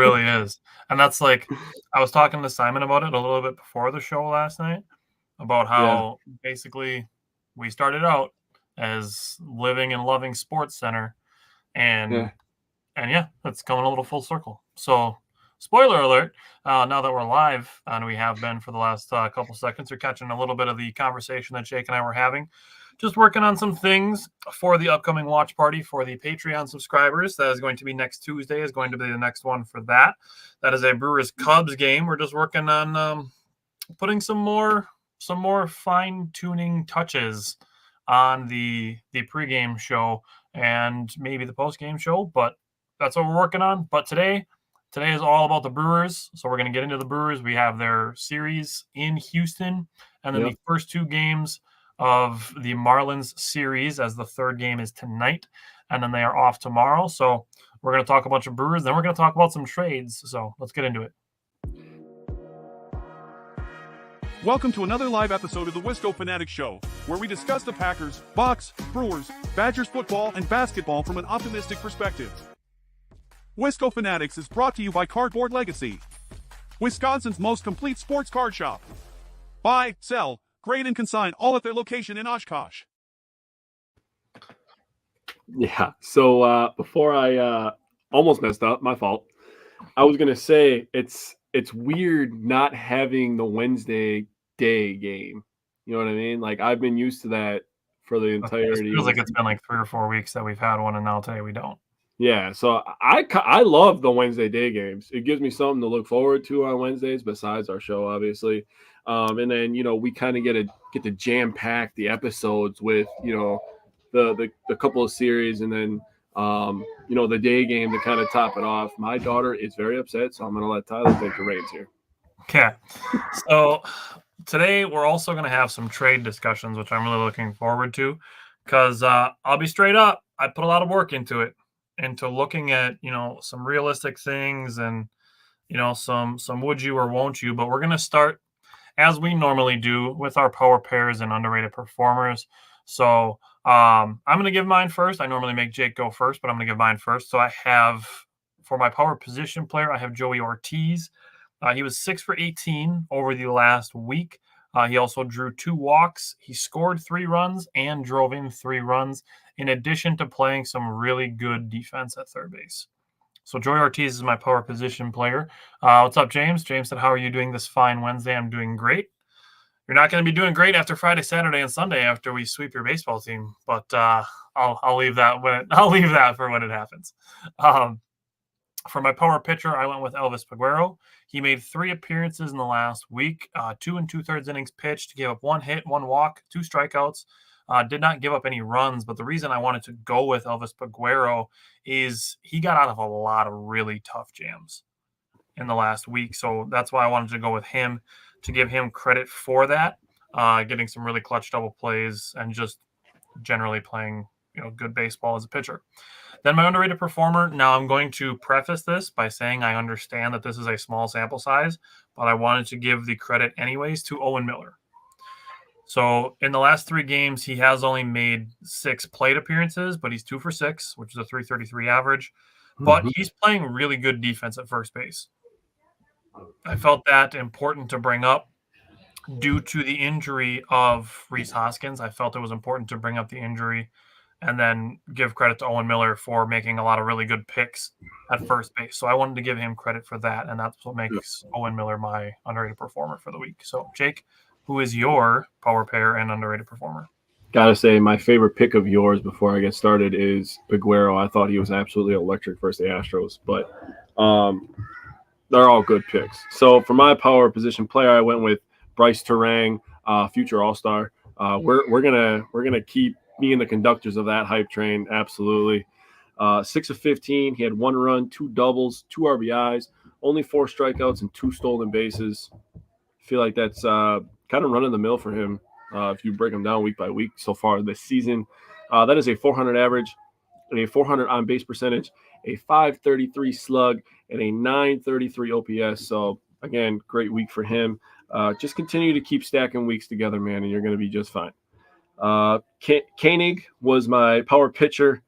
really is. And that's like, I was talking to Simon about it a little bit before the show last night about Yeah. how basically we started out as living and loving Sports Center, and Yeah. yeah, it's coming a little full circle. So, spoiler alert, now that we're live, and we have been for the last couple seconds, you're catching a little bit of the conversation that Jake and I were having. Just working on some things for the upcoming watch party for the Patreon subscribers. That is going to be next Tuesday, is going to be the next one for that. That is a Brewers-Cubs game. We're just working on putting some more fine-tuning touches on the pregame show and maybe the postgame show, but that's what we're working on. But today is all about the Brewers, so we're going to get into the Brewers. We have their series in Houston, and then the first two games of the Marlins series, as the third game is tonight, and then they are off tomorrow. So we're going to talk a bunch of Brewers, then we're going to talk about some trades. So let's get into it. Welcome to another live episode of the Wisco Fanatics Show, where we discuss the Packers, Bucks, Brewers, Badgers football, and basketball from an optimistic perspective. Wisco Fanatics is brought to you by Cardboard Legacy, Wisconsin's most complete sports card shop. Buy, sell, grade, and consign all at their location in Oshkosh. Yeah. So before I almost messed up, my fault. I was gonna say it's weird not having the Wednesday day game. You know what I mean? Like, I've been used to that for the entirety. It feels like it's been like 3 or 4 weeks that we've had one, and now today we don't. Yeah, so I love the Wednesday day games. It gives me something to look forward to on Wednesdays besides our show, obviously. And then, we kind of get to jam pack the episodes with, the couple of series, and then the day game to kind of top it off. My daughter is very upset, so I'm going to let Tyler take the reins here. Okay. So today we're also going to have some trade discussions, which I'm really looking forward to, because I'll be straight up. I put a lot of work into looking at, some realistic things and, some would you or won't you. But we're going to start, as we normally do, with our power pairs and underrated performers. So I'm going to give mine first. I normally make Jake go first, but I'm going to give mine first. So I have, for my power position player, I have Joey Ortiz. He was 6 for 18 over the last week. He also drew 2 walks. He scored 3 runs and drove in 3 runs, in addition to playing some really good defense at third base. So Joey Ortiz is my power position player. What's up, James? James said, how are you doing this fine Wednesday? I'm doing great. You're not going to be doing great after Friday, Saturday, and Sunday after we sweep your baseball team, but I'll leave that for when it happens. For my power pitcher, I went with Elvis Peguero. He made 3 appearances in the last week, 2 2/3 innings pitched, gave up 1 hit, 1 walk, 2 strikeouts. Did not give up any runs, but the reason I wanted to go with Elvis Peguero is he got out of a lot of really tough jams in the last week, so that's why I wanted to go with him, to give him credit for that, getting some really clutch double plays and just generally playing good baseball as a pitcher. Then my underrated performer. Now I'm going to preface this by saying I understand that this is a small sample size, but I wanted to give the credit anyways to Owen Miller. So in the last 3 games, he has only made 6 plate appearances, but he's 2 for 6, which is a .333 average. But he's playing really good defense at first base. I felt that important to bring up due to the injury of Rhys Hoskins. I felt it was important to bring up the injury and then give credit to Owen Miller for making a lot of really good picks at first base. So I wanted to give him credit for that, and that's what makes Owen Miller my underrated performer for the week. So, Jake, who is your power pair and underrated performer? Gotta say, my favorite pick of yours before I get started is Peguero. I thought he was absolutely electric versus the Astros, but they're all good picks. So for my power position player, I went with Bryce Terang, future All-Star. We're gonna keep being the conductors of that hype train. Absolutely. 6 of 15. He had 1 run, 2 doubles, 2 RBIs, only 4 strikeouts and 2 stolen bases. I feel like that's kind of run of the mill for him. If you break him down week by week so far this season, that is a .400 average, a .400 on base percentage, a .533 slug, and a .933 OPS. So again, great week for him. Just continue to keep stacking weeks together, man, and you're going to be just fine. Koenig was my power pitcher.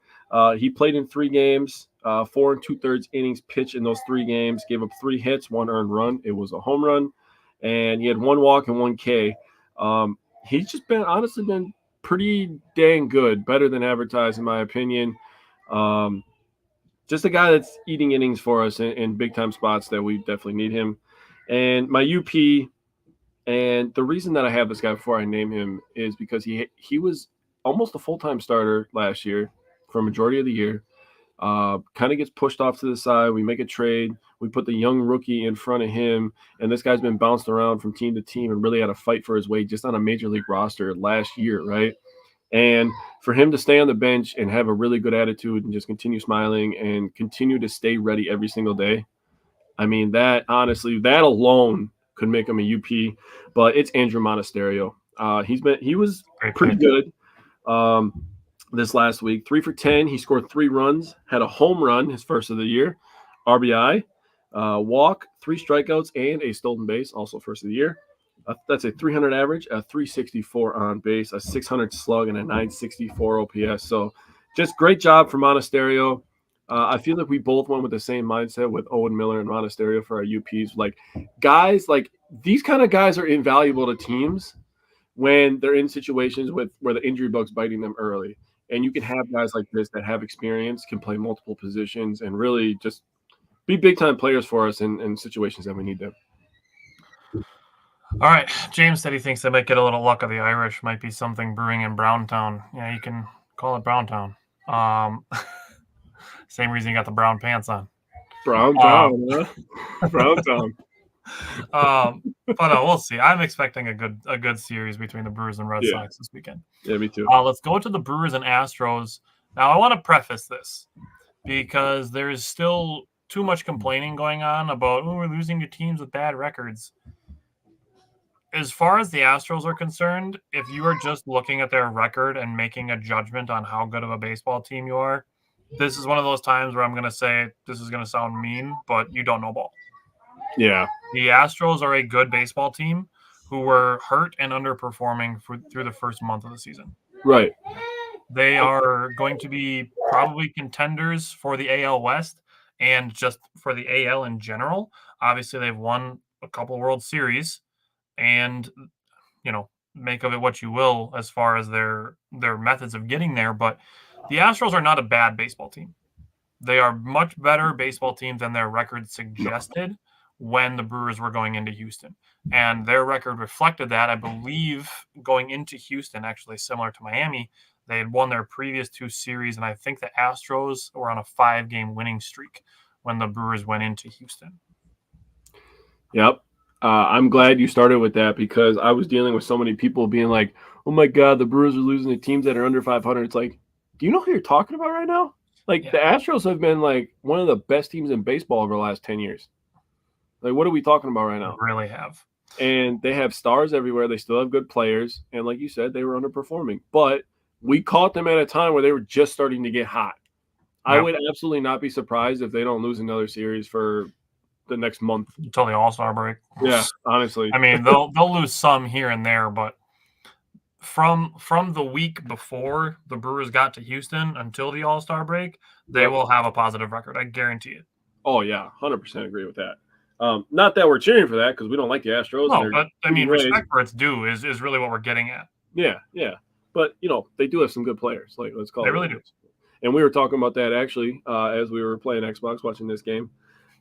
He played in 3 games. 4 2/3 innings pitched in those 3 games, gave up 3 hits, 1 earned run. It was a home run, and he had 1 walk and 1 K. He's just honestly been pretty dang good, better than advertised in my opinion. Just a guy that's eating innings for us in big time spots that we definitely need him. And my UP, and the reason that I have this guy before I name him is because he was almost a full-time starter last year for a majority of the year. Kind of gets pushed off to the side. We make a trade. We put the young rookie in front of him, and this guy's been bounced around from team to team and really had to fight for his way just on a major league roster last year, right? And for him to stay on the bench and have a really good attitude and just continue smiling and continue to stay ready every single day, I mean, that honestly, that alone could make him a UP. But it's Andrew Monasterio. He was pretty good this last week. 3 for 10. He scored 3 runs, had a home run, his first of the year, RBI, walk, 3 strikeouts, and a stolen base, also first of the year. That's a 300 average, a 364 on base, a 600 slug, and a 964 OPS. So just great job for Monasterio. I feel like we both went with the same mindset with Owen Miller and Monasterio for our UPs. Like, guys, like these kind of guys are invaluable to teams when they're in situations where the injury bug's biting them early. And you can have guys like this that have experience, can play multiple positions, and really just be big-time players for us in situations that we need them. All right. James said he thinks they might get a little luck of the Irish. Might be something brewing in Browntown. Yeah, you can call it Browntown. Same reason you got the brown pants on. Browntown, huh? Browntown. But we'll see. I'm expecting a good series between the Brewers and Red Sox this weekend. Yeah, me too. Let's go to the Brewers and Astros. Now, I want to preface this because there is still too much complaining going on about, we're losing to teams with bad records. As far as the Astros are concerned, if you are just looking at their record and making a judgment on how good of a baseball team you are, this is one of those times where I'm going to say, this is going to sound mean, but you don't know ball. Yeah. The Astros are a good baseball team who were hurt and underperforming through the first month of the season. Right. They are going to be probably contenders for the AL West and just for the AL in general. Obviously, they've won a couple World Series, and make of it what you will as far as their methods of getting there. But the Astros are not a bad baseball team. They are much better baseball teams than their record suggested when the Brewers were going into Houston. And their record reflected that. I believe going into Houston, actually similar to Miami, they had won their previous 2 series, and I think the Astros were on a 5-game winning streak when the Brewers went into Houston. Yep. I'm glad you started with that because I was dealing with so many people being like, oh, my God, the Brewers are losing to teams that are under 500. It's like, do you know who you're talking about right now? Like, the Astros have been, like, one of the best teams in baseball over the last 10 years. Like, what are we talking about right now? They really have. And they have stars everywhere. They still have good players. And like you said, they were underperforming. But we caught them at a time where they were just starting to get hot. Yep. I would absolutely not be surprised if they don't lose another series for the next month. Until the All-Star break. Yeah, honestly. I mean, they'll lose some here and there, but from the week before the Brewers got to Houston until the All-Star break, they will have a positive record. I guarantee it. Oh, yeah, 100% agree with that. Not that we're cheering for that because we don't like the Astros. No, but I mean, respect for its due is really what we're getting at. Yeah. But, they do have some good players. Like, let's call it. They really do. And we were talking about that, actually, as we were playing Xbox, watching this game.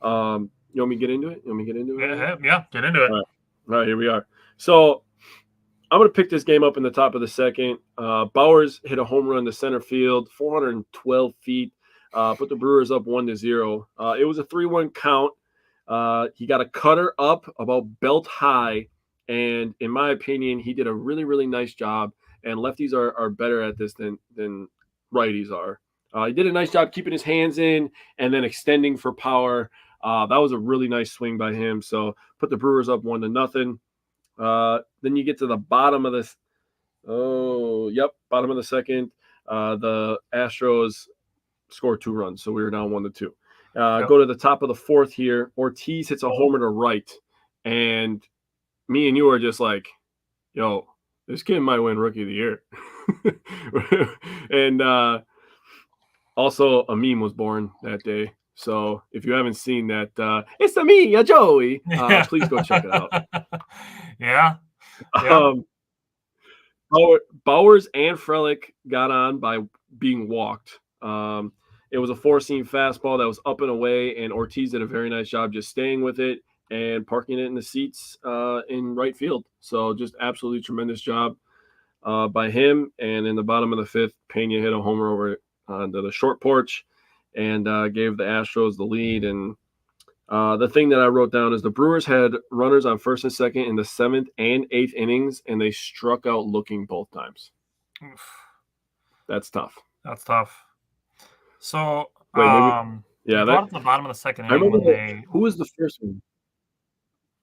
You want me to get into it? Yeah, get into it. All right, here we are. So I'm going to pick this game up in the top of the second. Bowers hit a home run to center field, 412 feet, put the Brewers up 1-0. It was a 3-1 count. He got a cutter up about belt high, and in my opinion, he did a really, really nice job, and lefties are better at this than righties are. He did a nice job keeping his hands in and then extending for power. That was a really nice swing by him. So put the Brewers up 1-0. Then you get to the bottom of this. Bottom of the second. The Astros scored 2 runs, so we were down 1-2. Go to the top of the fourth here. Ortiz hits a homer to right, and me and you are just like, yo, this kid might win Rookie of the Year. And Also, a meme was born that day. So if you haven't seen that, it's a me, a Joey. Please go check it out. Yeah. Um, Bowers and Frelick got on by being walked. It was a four-seam fastball that was up and away, and Ortiz did a very nice job just staying with it and parking it in the seats in right field. So just absolutely tremendous job by him. And in the bottom of the fifth, Pena hit a homer over onto the short porch and gave the Astros the lead. And the thing that I wrote down is the Brewers had runners on first and second in the 7th and 8th innings, and they struck out looking both times. That's tough. That's tough. So, Wait, maybe, yeah, you brought up the bottom of the second inning when they. Who was the first one?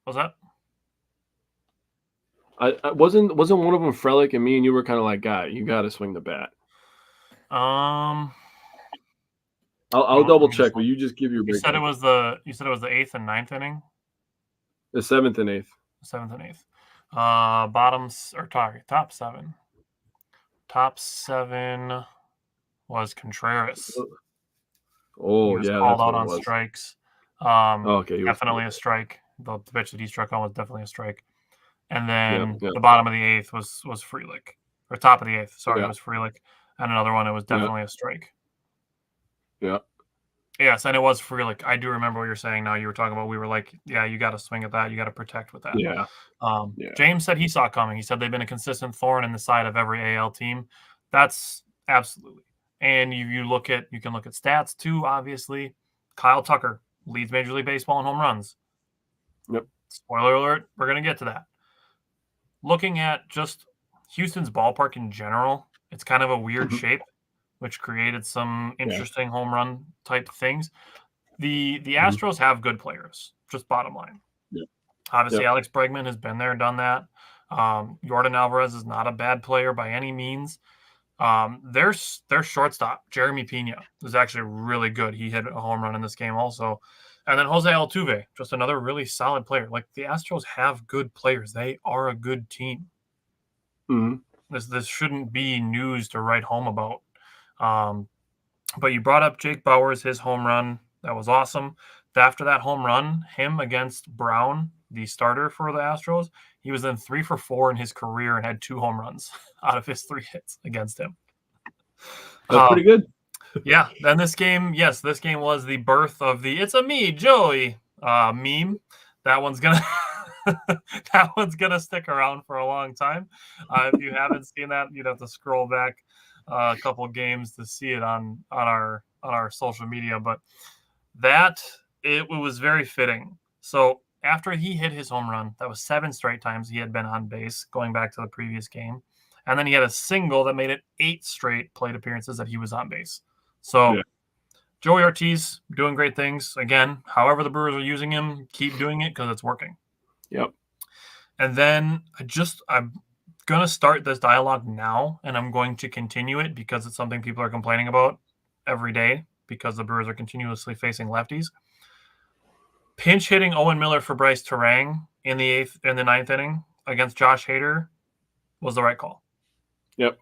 What was that? I wasn't one of them Frelick, and me and you were kind of like, guy, you got to swing the bat. I'll double check, but you just give your. You said it was the 8th and 9th inning. The 7th and 8th. 7th and 8th. Top 7. Top 7 was Contreras. Oh, he was yeah, called out on strikes. Okay, definitely a strike. The pitch that he struck on was definitely a strike. And then the bottom of the 8th was Frelick, or top of the 8th. Sorry, it was Frelick. And another one, it was definitely a strike. Yeah. Yes, and it was Frelick. I do remember what you're saying now. You were talking about, we were like, yeah, you got to swing at that. You got to protect with that. Yeah. James said he saw it coming. He said they've been a consistent thorn in the side of every AL team. That's absolutely. And you can look at stats too, obviously. Kyle Tucker leads Major League Baseball in home runs. Yep. Spoiler alert, we're going to get to that. Looking at just Houston's ballpark in general, it's kind of a weird shape, which created some interesting home run type things. The Astros have good players, just bottom line. Yep. Obviously, Alex Bregman has been there, done that. Yordan Alvarez is not a bad player by any means. Their shortstop, Jeremy Pena, is actually really good. He hit a home run in this game also. And then Jose Altuve, just another really solid player. Like, the Astros have good players. They are a good team. Mm-hmm. This shouldn't be news to write home about. But you brought up Jake Bowers, his home run. That was awesome. After that home run, him against Brown, the starter for the Astros, he was in 3 for 4 in his career and had 2 home runs out of his 3 hits against him. That's pretty good. Yeah. Then this game was the birth of the "It's a me, Joey" meme. That one's gonna stick around for a long time. If you haven't seen that, you'd have to scroll back a couple games to see it on our social media. But it was very fitting. So after he hit his home run, that was 7 straight times he had been on base, going back to the previous game. And then he had a single that made it 8 straight plate appearances that he was on base. So Joey Ortiz doing great things. Again, however the Brewers are using him, keep doing it because it's working. Yep. And then I'm going to start this dialogue now, and I'm going to continue it because it's something people are complaining about every day because the Brewers are continuously facing lefties. Pinch hitting Owen Miller for Bryce Terang in the 9th inning against Josh Hader was the right call. Yep.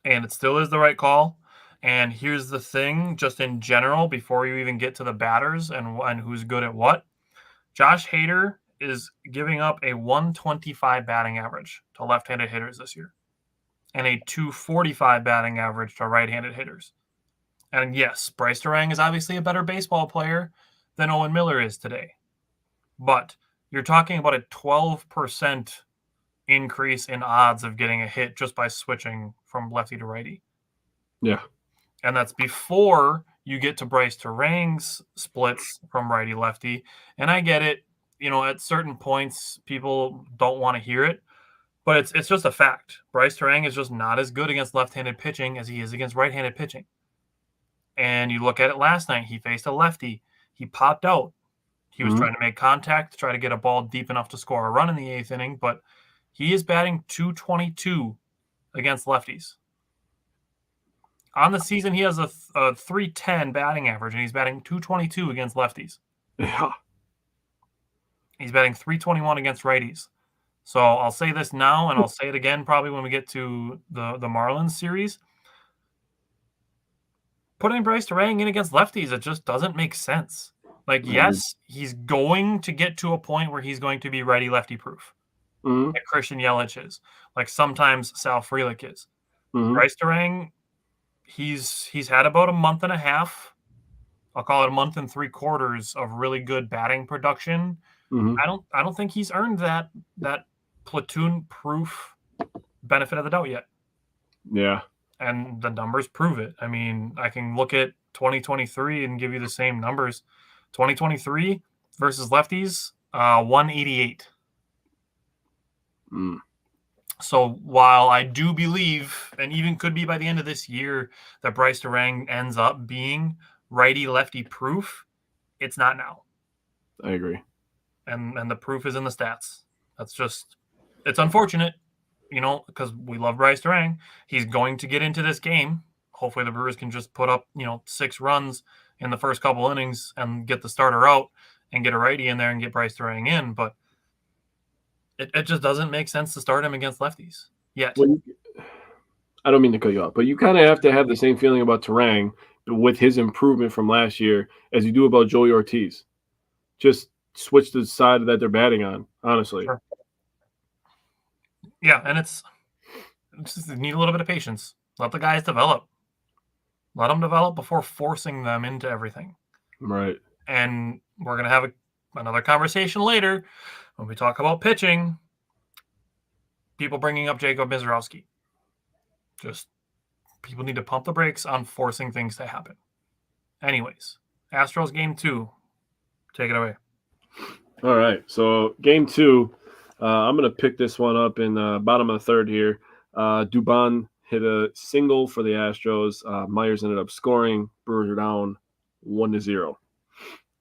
And it still is the right call. And here's the thing, just in general, before you even get to the batters and who's good at what, Josh Hader is giving up a 125 batting average to left-handed hitters this year and a 245 batting average to right-handed hitters. And yes, Bryce Terang is obviously a better baseball player than Owen Miller is today. But you're talking about a 12% increase in odds of getting a hit just by switching from lefty to righty. Yeah. And that's before you get to Bryce Terang's splits from righty-lefty. And I get it. At certain points, people don't want to hear it. But it's just a fact. Bryce Terang is just not as good against left-handed pitching as he is against right-handed pitching. And you look at it last night. He faced a lefty. He popped out. He was trying to make contact, to try to get a ball deep enough to score a run in the 8th inning. But he is batting .222 against lefties. On the season, he has a .310 batting average, and he's batting .222 against lefties. Yeah. He's batting .321 against righties. So I'll say this now, and I'll say it again probably when we get to the Marlins series. putting Bryce Durang in against lefties, it just doesn't make sense. Like, yes, he's going to get to a point where he's going to be righty lefty proof. Mm-hmm. Like Christian Yelich is. Like sometimes Sal Frelick is. Mm-hmm. Bryce Durang, he's had about a month and a half. I'll call it a month and 3/4 of really good batting production. Mm-hmm. I don't think he's earned that platoon proof benefit of the doubt yet. Yeah. And the numbers prove it. I mean, I can look at 2023 and give you the same numbers. 2023 versus lefties, 188. Mm. So while I do believe, and even could be by the end of this year, that Bryce Durang ends up being righty-lefty proof, it's not now. I agree. And the proof is in the stats. It's unfortunate, because we love Bryce Durang. He's going to get into this game. Hopefully the Brewers can just put up, 6 runs in the first couple innings and get the starter out and get a righty in there and get Bryce Durang in. But it just doesn't make sense to start him against lefties yet. I don't mean to cut you off, but you kind of have to have the same feeling about Durang with his improvement from last year as you do about Joey Ortiz. Just switch the side that they're batting on, honestly. Sure. Yeah, and it's just need a little bit of patience. Let the guys develop. Let them develop before forcing them into everything. Right. And we're going to have another conversation later when we talk about pitching. People bringing up Jacob Mizrowski. Just people need to pump the brakes on forcing things to happen. Anyways, Astros game 2. Take it away. All right. So game 2, I'm going to pick this one up in the bottom of the third here. Dubon hit a single for the Astros. Myers ended up scoring. Brewers are down 1-0.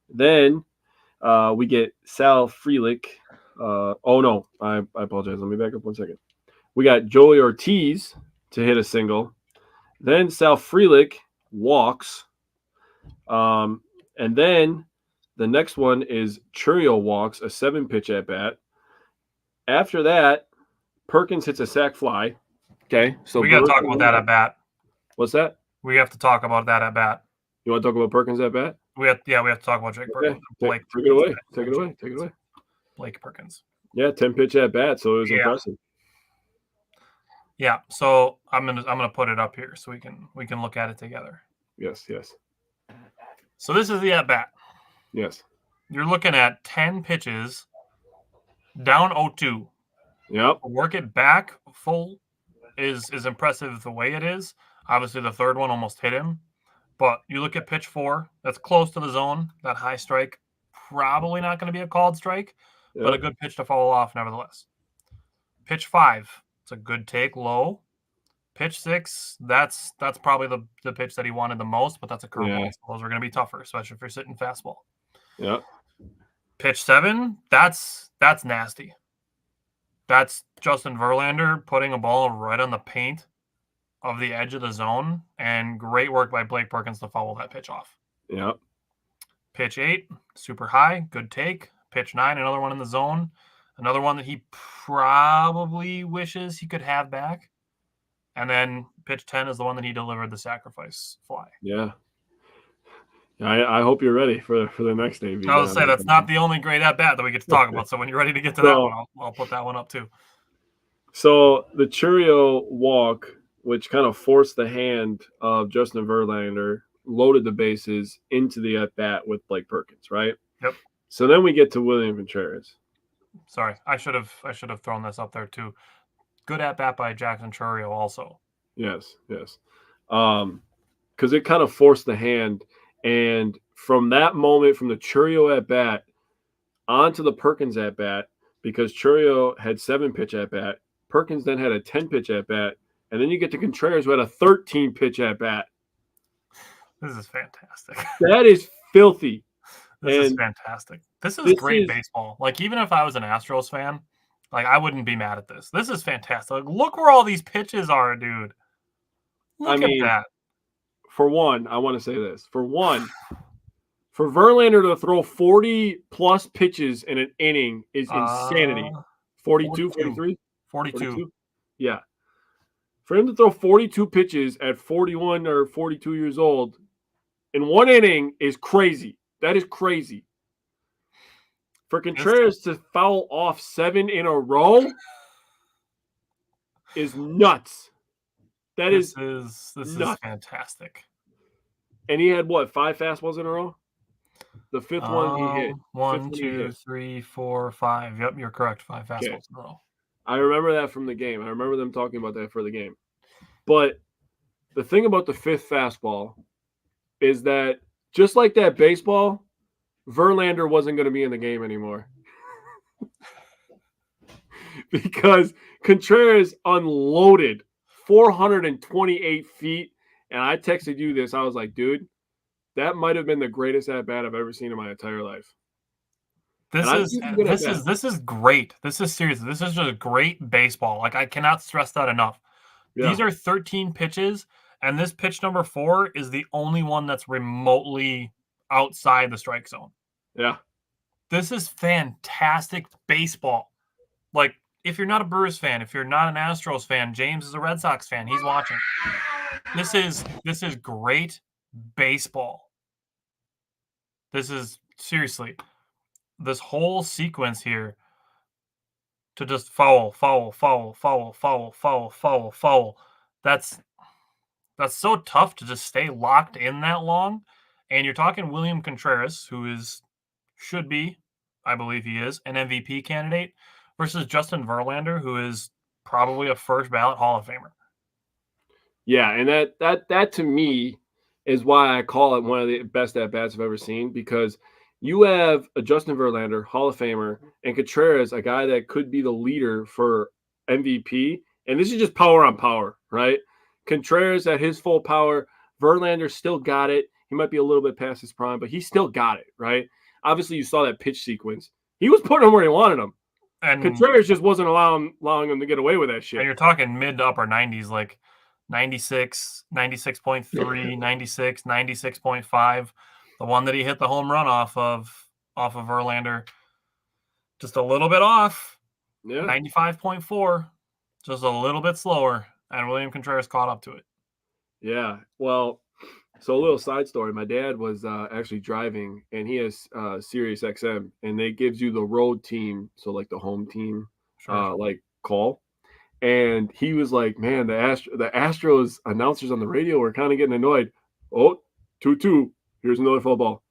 Then we get Sal Frelick. I apologize. Let me back up 1 second. We got Joey Ortiz to hit a single. Then Sal Frelick walks. And then the next one is Churio walks, a 7-pitch at bat. After that, Perkins hits a sac fly. Okay, so we got to talk about that at bat. What's that? We have to talk about that at bat. You want to talk about Perkins at bat? We have to talk about Jake Perkins. Take it away. Take it away. Blake Perkins. Yeah, 10-pitch at bat, so it was impressive. Yeah, so I'm gonna put it up here so we can look at it together. Yes. So this is the at bat. Yes. You're looking at 10 pitches, down 0-2. Yep. Work it back full is impressive the way it is. Obviously, the third one almost hit him. But you look at pitch 4, that's close to the zone, that high strike, probably not going to be a called strike, but a good pitch to follow off nevertheless. Pitch 5, it's a good take, low. Pitch 6, that's probably the pitch that he wanted the most, but that's a curveball. Yeah. So those are going to be tougher, especially if you're sitting fastball. Yep. Pitch 7, that's nasty. That's Justin Verlander putting a ball right on the paint of the edge of the zone, and great work by Blake Perkins to foul that pitch off. Yep. Pitch 8, super high, good take. Pitch 9, another one in the zone. Another one that he probably wishes he could have back. And then pitch 10 is the one that he delivered the sacrifice fly. Yeah. I hope you're ready for the next day. I would say that's not the only great at-bat that we get to talk about. So when you're ready to get to that one, I'll put that one up too. So the Churio walk, which kind of forced the hand of Justin Verlander, loaded the bases into the at-bat with Blake Perkins, right? Yep. So then we get to William Contreras. Sorry, I should have thrown this up there too. Good at-bat by Jackson Churio also. Yes. Because it kind of forced the hand. And from that moment, from the Churio at-bat onto the Perkins at-bat, because Churio had 7-pitch at-bat, Perkins then had a 10-pitch at-bat, and then you get to Contreras who had a 13-pitch at-bat. This is fantastic. That is filthy. This is fantastic. This is great baseball. Like, even if I was an Astros fan, like, I wouldn't be mad at this. This is fantastic. Like, look where all these pitches are, dude. Look at that. For one, I want to say this. For one, for Verlander to throw 40-plus pitches in an inning is insanity. 42, 43? 42. Yeah. For him to throw 42 pitches at 41 or 42 years old in 1 inning is crazy. That is crazy. For Contreras to foul off 7 in a row is nuts. This is fantastic. And he had what, 5 fastballs in a row? The fifth one he hit. 1, 2, 3, 4, 5. Yep, you're correct. 5 fastballs in a row. I remember that from the game. I remember them talking about that for the game. But the thing about the 5th fastball is that just like that baseball, Verlander wasn't going to be in the game anymore. Because Contreras unloaded 428 feet. And I texted you this. I was like, dude, that might have been the greatest at-bat I've ever seen in my entire life. This is great. This is serious. This is just great baseball. Like, I cannot stress that enough. Yeah. These are 13 pitches, and this pitch number 4 is the only one that's remotely outside the strike zone. Yeah. This is fantastic baseball. Like, if you're not a Brewers fan, if you're not an Astros fan, James is a Red Sox fan. He's watching. This is great baseball. This is seriously this whole sequence here to just foul. That's so tough to just stay locked in that long. And you're talking William Contreras, who should be, I believe he is, an MVP candidate, versus Justin Verlander, who is probably a first ballot Hall of Famer. Yeah, and that to me is why I call it one of the best at-bats I've ever seen, because you have a Justin Verlander, Hall of Famer, and Contreras, a guy that could be the leader for MVP, and this is just power on power, right? Contreras at his full power, Verlander still got it. He might be a little bit past his prime, but he still got it, right? Obviously, you saw that pitch sequence. He was putting him where he wanted him. And Contreras just wasn't allowing him to get away with that shit. And you're talking mid to upper 90s, like 96, 96.3, 96, 96.5. The one that he hit the home run off of Verlander, just a little bit off. Yeah. 95.4, just a little bit slower. And William Contreras caught up to it. Yeah. Well, so a little side story. My dad was actually driving, and he has Sirius XM, and they gives you the road team, so like the home team, like call. And he was like, man, the Astros announcers on the radio were kind of getting annoyed. Oh, 2-2. Here's another foul ball.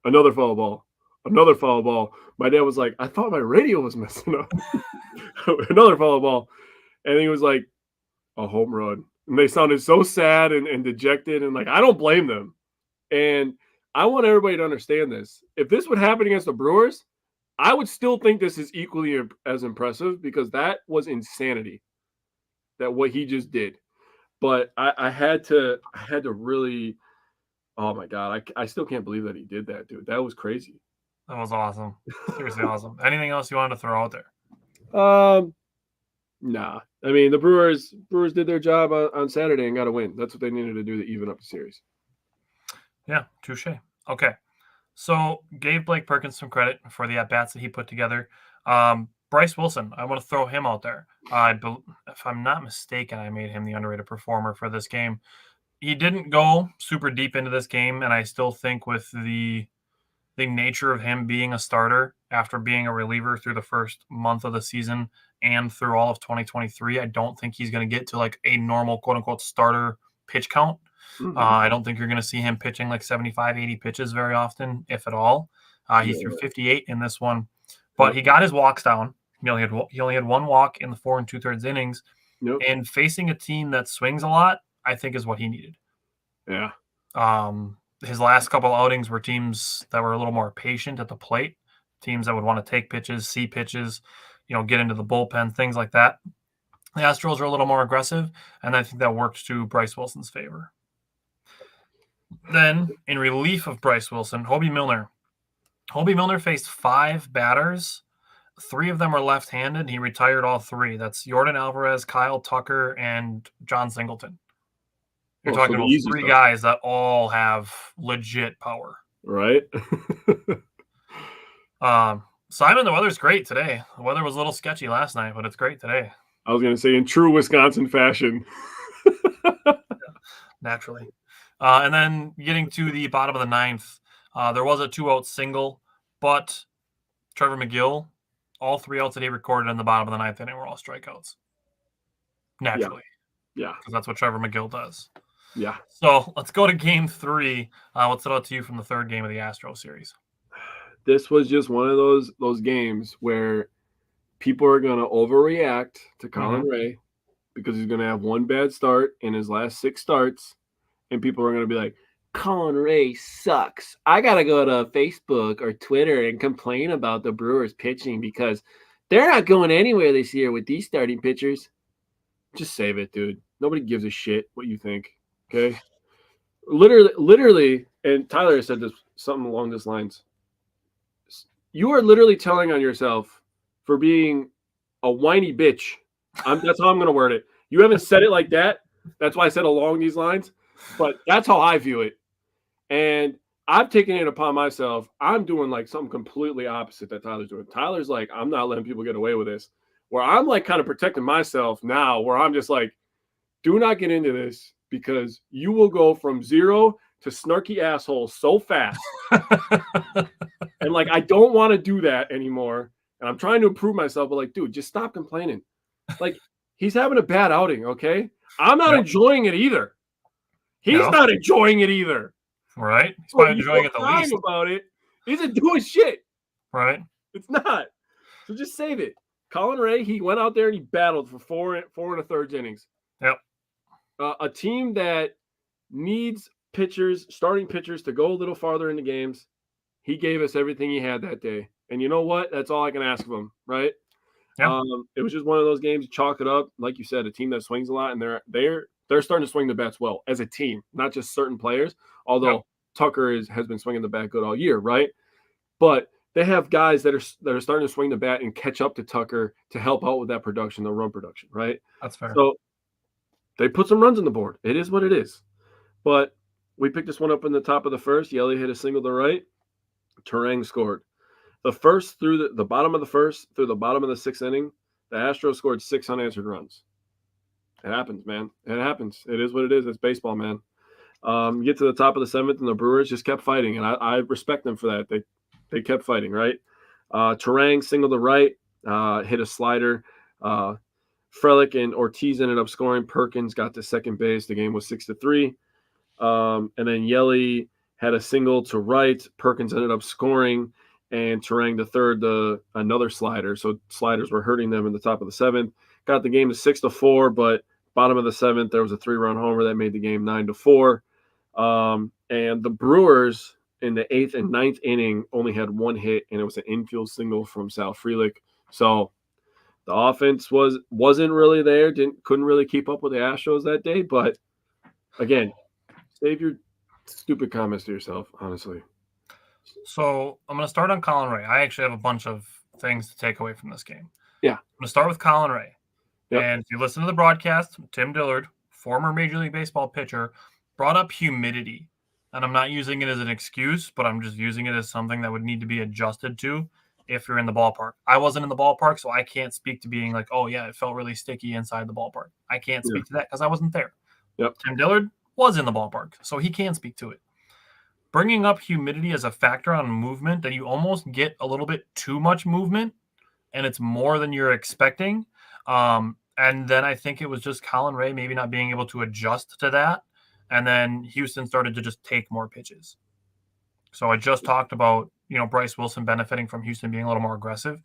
Another foul ball. Another foul ball. My dad was like, I thought my radio was messing up. Another foul ball. And he was like, a home run. And they sounded so sad and dejected. And like, I don't blame them. And I want everybody to understand this. If this would happen against the Brewers, I would still think this is equally as impressive, because that was insanity, that what he just did. But I had to really, oh my God, I still can't believe that he did that, dude. That was crazy. That was awesome. Seriously awesome. Anything else you wanted to throw out there? Nah. I mean, the Brewers did their job on Saturday and got a win. That's what they needed to do to even up the series. Yeah, touche. Okay. So gave Blake Perkins some credit for the at-bats that he put together. Bryce Wilson, I want to throw him out there. If I'm not mistaken, I made him the underrated performer for this game. He didn't go super deep into this game, and I still think with the nature of him being a starter after being a reliever through the first month of the season and through all of 2023, I don't think he's going to get to like a normal quote-unquote starter pitch count. Mm-hmm. I don't think you're going to see him pitching like 75, 80 pitches very often, if at all. He threw 58 in this one, but he got his walks down. He only had one walk in the 4 2/3 innings. Yep. And facing a team that swings a lot, I think is what he needed. Yeah. His last couple outings were teams that were a little more patient at the plate, teams that would want to take pitches, see pitches, get into the bullpen, things like that. The Astros are a little more aggressive, and I think that worked to Bryce Wilson's favor. Then, in relief of Bryce Wilson, Hobie Milner. Hobie Milner faced 5 batters. 3 of them were left-handed. He retired all 3. That's Jordan Alvarez, Kyle Tucker, and John Singleton. You're talking about 3 guys that all have legit power. Right. Simon, the weather's great today. The weather was a little sketchy last night, but it's great today. I was going to say in true Wisconsin fashion. Naturally. And then getting to the bottom of the ninth, there was a 2-out single, but Trevor McGill, all 3 outs that he recorded in the bottom of the ninth inning were all strikeouts. Naturally. Yeah. Because that's what Trevor McGill does. Yeah. So let's go to game 3. What stood out to you from the third game of the Astros series? This was just one of those games where people are going to overreact to Colin Ray because he's going to have one bad start in his last 6 starts, and people are going to be like, Colin Ray sucks. I got to go to Facebook or Twitter and complain about the Brewers pitching because they're not going anywhere this year with these starting pitchers. Just save it, dude. Nobody gives a shit what you think, okay? Literally, and Tyler said this something along these lines. You are literally telling on yourself for being a whiny bitch. That's how I'm going to word it. You haven't said it like that. That's why I said along these lines. But that's how I view it. And I've taken it upon myself. I'm doing like something completely opposite that Tyler's doing. Tyler's like, I'm not letting people get away with this. Where I'm like kind of protecting myself now, where I'm just like, do not get into this because you will go from 0 to snarky asshole so fast. And like, I don't want to do that anymore. And I'm trying to improve myself, but like, dude, just stop complaining. Like, he's having a bad outing, okay? I'm not enjoying it either. He's not enjoying it either. Right? He's probably enjoying it the least. About it isn't doing shit. Right? It's not. So just save it. Colin Ray, he went out there and he battled for 4 1/3 innings. Yep. A team that needs starting pitchers to go a little farther into games. He gave us everything he had that day. And you know what? That's all I can ask of him, right? Yeah. It was just one of those games, chalk it up. Like you said, a team that swings a lot, and they're starting to swing the bats well as a team, not just certain players, although Tucker has been swinging the bat good all year, right? But they have guys that are starting to swing the bat and catch up to Tucker to help out with that production, the run production, right? That's fair. So they put some runs on the board. It is what it is. But we picked this one up in the top of the first. Yelly hit a single to right. Turang scored. The first through the bottom of the first through the bottom of the 6th inning, the Astros scored 6 unanswered runs. It happens, man. It happens. It is what it is. It's baseball, man. Get to the top of the 7th, and the Brewers just kept fighting, and I respect them for that. They kept fighting, right? Turang single to right, hit a slider. Frelick and Ortiz ended up scoring. Perkins got to second base. The game was 6-3. And then Yelly had a single to right. Perkins ended up scoring, and Turang to third, another slider. So sliders were hurting them in the top of the 7th. Got the game to 6-4, but bottom of the 7th, there was a 3-run homer that made the game 9-4. And the Brewers in the 8th and 9th inning only had 1 hit, and it was an infield single from Sal Frelick. So the offense wasn't really there. Couldn't really keep up with the Astros that day. But again, save your stupid comments to yourself, honestly. So I'm going to start on Colin Ray. I actually have a bunch of things to take away from this game. Yeah. I'm going to start with Colin Ray. Yep. And if you listen to the broadcast, Tim Dillard, former Major League Baseball pitcher, brought up humidity. And I'm not using it as an excuse, but I'm just using it as something that would need to be adjusted to if you're in the ballpark. I wasn't in the ballpark, so I can't speak to being like, oh, yeah, it felt really sticky inside the ballpark. I can't speak to that because I wasn't there. Yep. Tim Dillard was in the ballpark, so he can speak to it. Bringing up humidity as a factor on movement, that you almost get a little bit too much movement, and it's more than you're expecting. And then I think it was just Colin Ray maybe not being able to adjust to that. And then Houston started to just take more pitches. So I just talked about, Bryce Wilson benefiting from Houston being a little more aggressive.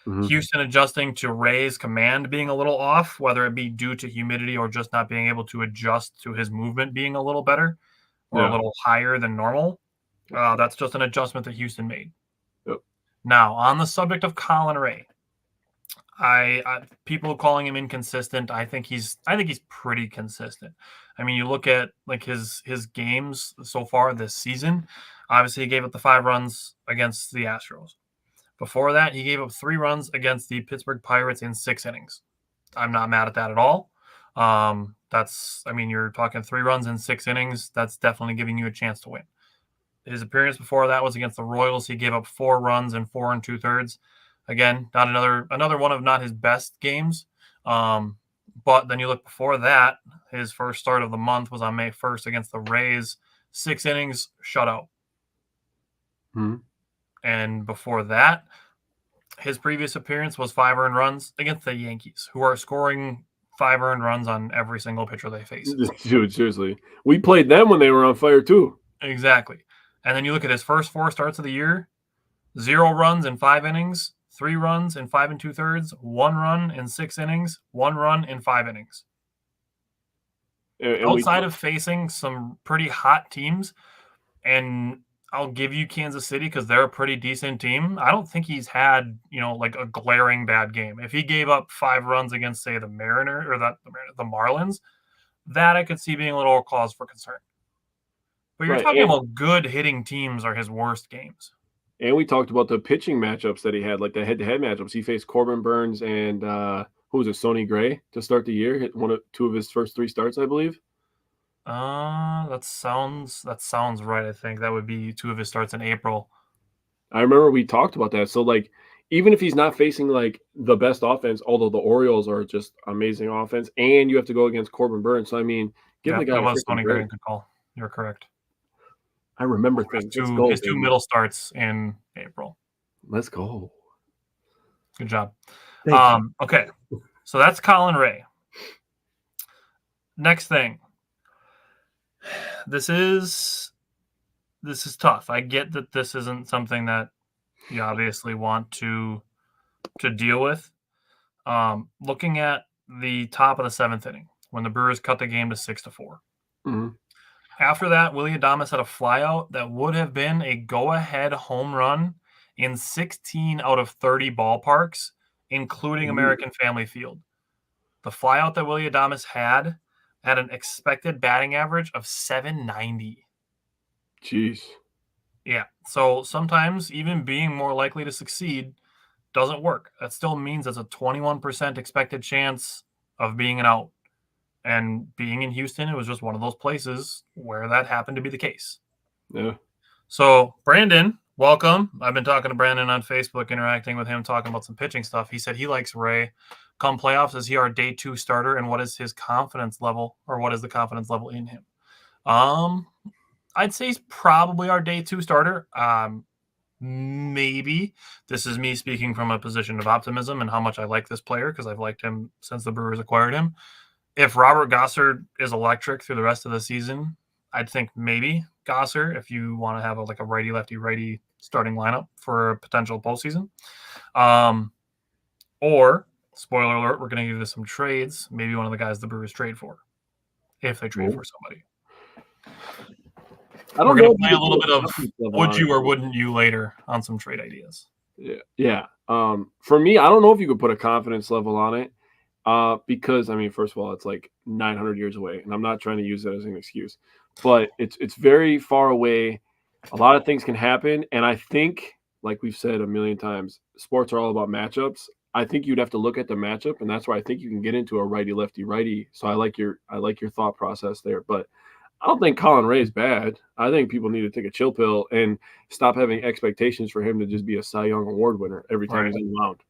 Mm-hmm. Houston adjusting to Ray's command being a little off, whether it be due to humidity or just not being able to adjust to his movement being a little better or a little higher than normal. That's just an adjustment that Houston made. Yep. Now, on the subject of Colin Ray, I people calling him inconsistent. I think he's pretty consistent. I mean, you look at like his games so far this season. Obviously, he gave up the 5 runs against the Astros. Before that, he gave up 3 runs against the Pittsburgh Pirates in 6 innings. I'm not mad at that at all. You're talking 3 runs in 6 innings. That's definitely giving you a chance to win. His appearance before that was against the Royals. He gave up 4 runs in 4 2/3. Again, not another one of not his best games, But then you look before that, his first start of the month was on May 1st against the Rays. 6 innings, shutout. Hmm. And before that, his previous appearance was 5 earned runs against the Yankees, who are scoring 5 earned runs on every single pitcher they face. Dude, seriously. We played them when they were on fire, too. Exactly. And then you look at his first 4 starts of the year, 0 runs in 5 innings, 3 runs in 5 2/3, 1 run in 6 innings, 1 run in 5 innings. And Outside of facing some pretty hot teams, and I'll give you Kansas City because they're a pretty decent team, I don't think he's had, like a glaring bad game. If he gave up 5 runs against, say, the Marlins, that I could see being a little cause for concern. But you're talking about good hitting teams are his worst games. And we talked about the pitching matchups that he had, like the head-to-head matchups. He faced Corbin Burns and who was it, Sonny Gray to start the year. Hit 2 of his first 3 starts, I believe. That sounds right. I think that would be 2 of his starts in April. I remember we talked about that. So, like, even if he's not facing like the best offense, although the Orioles are just amazing offense, and you have to go against Corbin Burns. So, I mean, give the guy that was Sonny Gray. Good call. You're correct. I remember things. His 2 middle starts in April. Let's go. Good job. Okay, so that's Colin Ray. Next thing. This is tough. I get that this isn't something that you obviously want to deal with. Looking at the top of the 7th inning when the Brewers cut the game to 6-4. Mm-hmm. After that, Willie Adames had a flyout that would have been a go-ahead home run in 16 out of 30 ballparks, including American Family Field. The flyout that Willie Adames had an expected batting average of 790. Jeez. Yeah. So sometimes even being more likely to succeed doesn't work. That still means it's a 21% expected chance of being an out. And being in Houston, it was just one of those places where that happened to be the case. Yeah. So, Brandon, welcome. I've been talking to Brandon on Facebook, interacting with him, talking about some pitching stuff. He said he likes Ray. Come playoffs, is he our day 2 starter? And what is his confidence level, or what is the confidence level in him? I'd say he's probably our day 2 starter. Maybe. This is me speaking from a position of optimism and how much I like this player because I've liked him since the Brewers acquired him. If Robert Gossard is electric through the rest of the season, I'd think maybe Gossard if you want to have a righty, lefty, righty starting lineup for a potential postseason. Or, spoiler alert, we're going to give you some trades. Maybe one of the guys the Brewers trade for, if they trade for somebody. We're going to play a little bit of would you or wouldn't you later on some trade ideas. Yeah. For me, I don't know if you could put a confidence level on it. Because I mean, first of all, it's like 900 years away, and I'm not trying to use that as an excuse, but it's very far away. A lot of things can happen, and I think, like we've said a million times, sports are all about matchups. I think you'd have to look at the matchup, and that's why I think you can get into a righty, lefty, righty. So I like your thought process there, but I don't think Colin Ray is bad. I think people need to take a chill pill and stop having expectations for him to just be a Cy Young Award winner every time he's on the mound.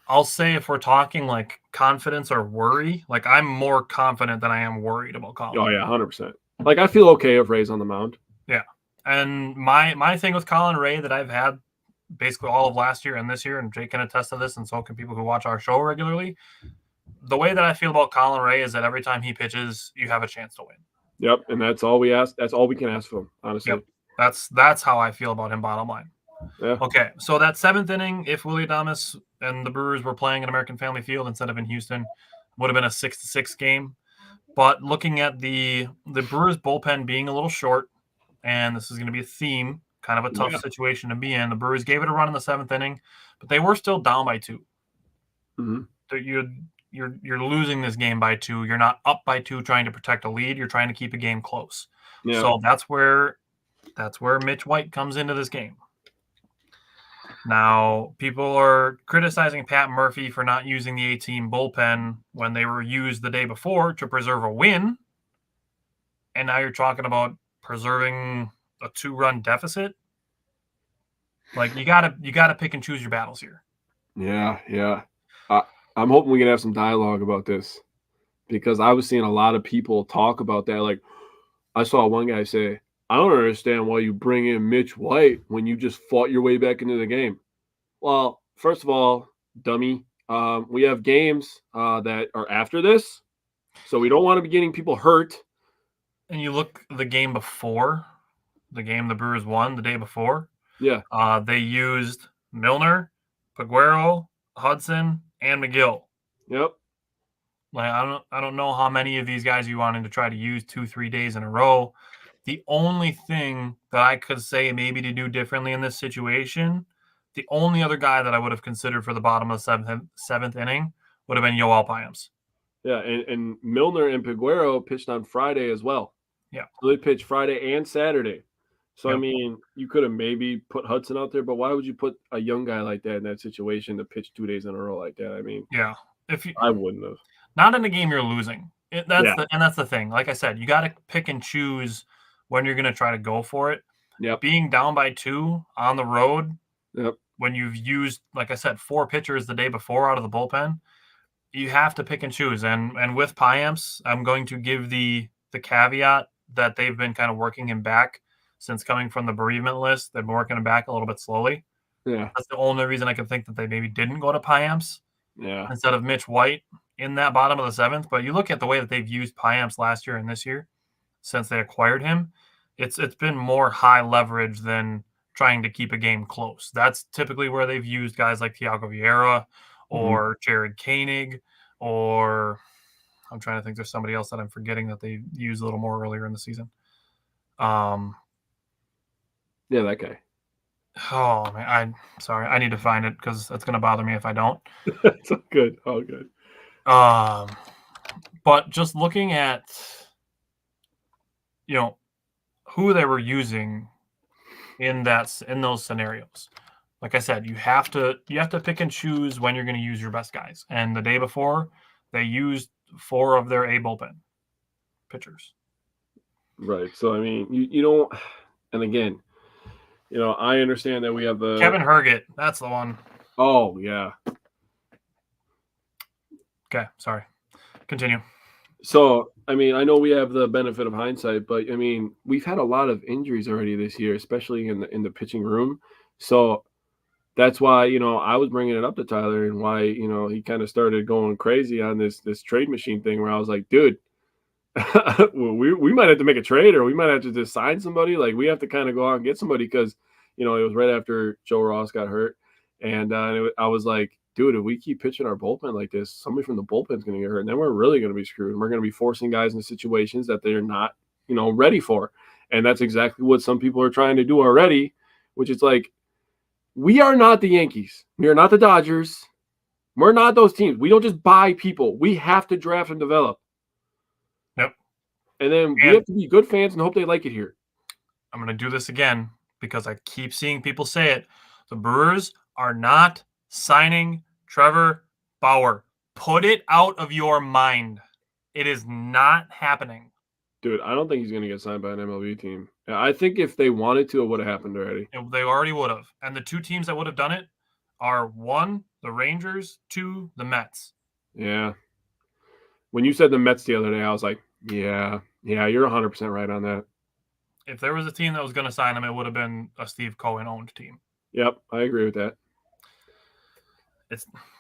I'll say if we're talking like confidence or worry, like I'm more confident than I am worried about Colin. Oh, yeah, 100%. Like I feel okay if Ray's on the mound. Yeah. And my thing with Colin Ray that I've had basically all of last year and this year, and Jake can attest to this, and so can people who watch our show regularly, the way that I feel about Colin Ray is that every time he pitches, you have a chance to win. Yep, and that's all we ask. That's all we can ask for him, honestly. Yep. That's how I feel about him, bottom line. Yeah. Okay, so that 7th inning, if Willie Adames and the Brewers were playing at American Family Field instead of in Houston, would have been a 6-6 game. But looking at the Brewers bullpen being a little short, and this is going to be a theme, kind of a tough situation to be in. The Brewers gave it a run in the 7th inning, but they were still down by 2. Mm-hmm. You're losing this game by 2. You're not up by 2 trying to protect a lead. You're trying to keep a game close. Yeah. So that's where Mitch White comes into this game. Now, people are criticizing Pat Murphy for not using the A-team bullpen when they were used the day before to preserve a win. And now you're talking about preserving a 2-run deficit. Like you gotta pick and choose your battles here. Yeah. I'm hoping we can have some dialogue about this. because I was seeing a lot of people talk about that. Like, I saw one guy say, I don't understand why you bring in Mitch White when you just fought your way back into the game. Well, first of all, dummy, we have games that are after this, so we don't want to be getting people hurt. And you look the game before, the game the Brewers won the day before. Yeah. They used Milner, Paguero, Hudson, and McGill. Yep. Like I don't know how many of these guys you wanted to try to use 2-3 days in a row. The only thing that I could say maybe to do differently in this situation, the only other guy that I would have considered for the bottom of the seventh inning would have been Yoel Payams. Yeah, and Milner and Paguero pitched on Friday as well. Yeah. So they pitched Friday and Saturday. So, Yep. I mean, you could have maybe put Hudson out there, but why would you put a young guy like that in that situation to pitch 2 days in a row like that? I mean, Yeah. If you I wouldn't have. not in a game you're losing. Yeah. That's the thing. Like I said, you got to pick and choose when you're going to try to go for it. Yep. Being down by 2 on the road, Yep. when you've used, like I said, 4 pitchers the day before out of the bullpen, you have to pick and choose. And with Payamps, I'm going to give the caveat that they've been kind of working him back since coming from the bereavement list. They've been working him back a little bit slowly. Yeah. That's the only reason I can think that they maybe didn't go to Payamps Yeah. instead of Mitch White in that bottom of the 7th. But you look at the way that they've used Payamps last year and this year since they acquired him, it's been more high leverage than trying to keep a game close. That's typically where they've used guys like Thiago Vieira or Jared Koenig, or I'm trying to think there's somebody else that I'm forgetting that they used a little more earlier in the season. Yeah, that guy. Oh man, I'm sorry. I need to find it because it's going to bother me if I don't. It's all good. All good. But just looking at, who they were using in those scenarios. Like I said, you have to pick and choose when you're going to use your best guys. And the day before, they used 4 of their A bullpen pitchers. Right. So, I mean, you don't – and again, I understand that we have the – Kevin Herget, that's the one. Oh, yeah. Okay, sorry. Continue. So, I mean, I know we have the benefit of hindsight, but, I mean, we've had a lot of injuries already this year, especially in the pitching room. So – that's why, I was bringing it up to Tyler and why, he kind of started going crazy on this trade machine thing where I was like, dude, we might have to make a trade or we might have to just sign somebody. Like, we have to kind of go out and get somebody because, it was right after Joe Ross got hurt. And I was like, dude, if we keep pitching our bullpen like this, somebody from the bullpen is going to get hurt. And then we're really going to be screwed. And we're going to be forcing guys into situations that they're not, ready for. And that's exactly what some people are trying to do already, which is like, we are not the Yankees. We are not the Dodgers. We're not those teams. We don't just buy people. We have to draft and develop. Yep. And then we have to be good fans and hope they like it here. I'm going to do this again because I keep seeing people say it. The Brewers are not signing Trevor Bauer. Put it out of your mind. It is not happening. Dude, I don't think he's going to get signed by an MLB team. I think if they wanted to, it would have happened already. They already would have. And the 2 teams that would have done it are 1, the Rangers, 2, the Mets. Yeah. When you said the Mets the other day, I was like, yeah, you're 100% right on that. If there was a team that was going to sign him, it would have been a Steve Cohen-owned team. Yep, I agree with that.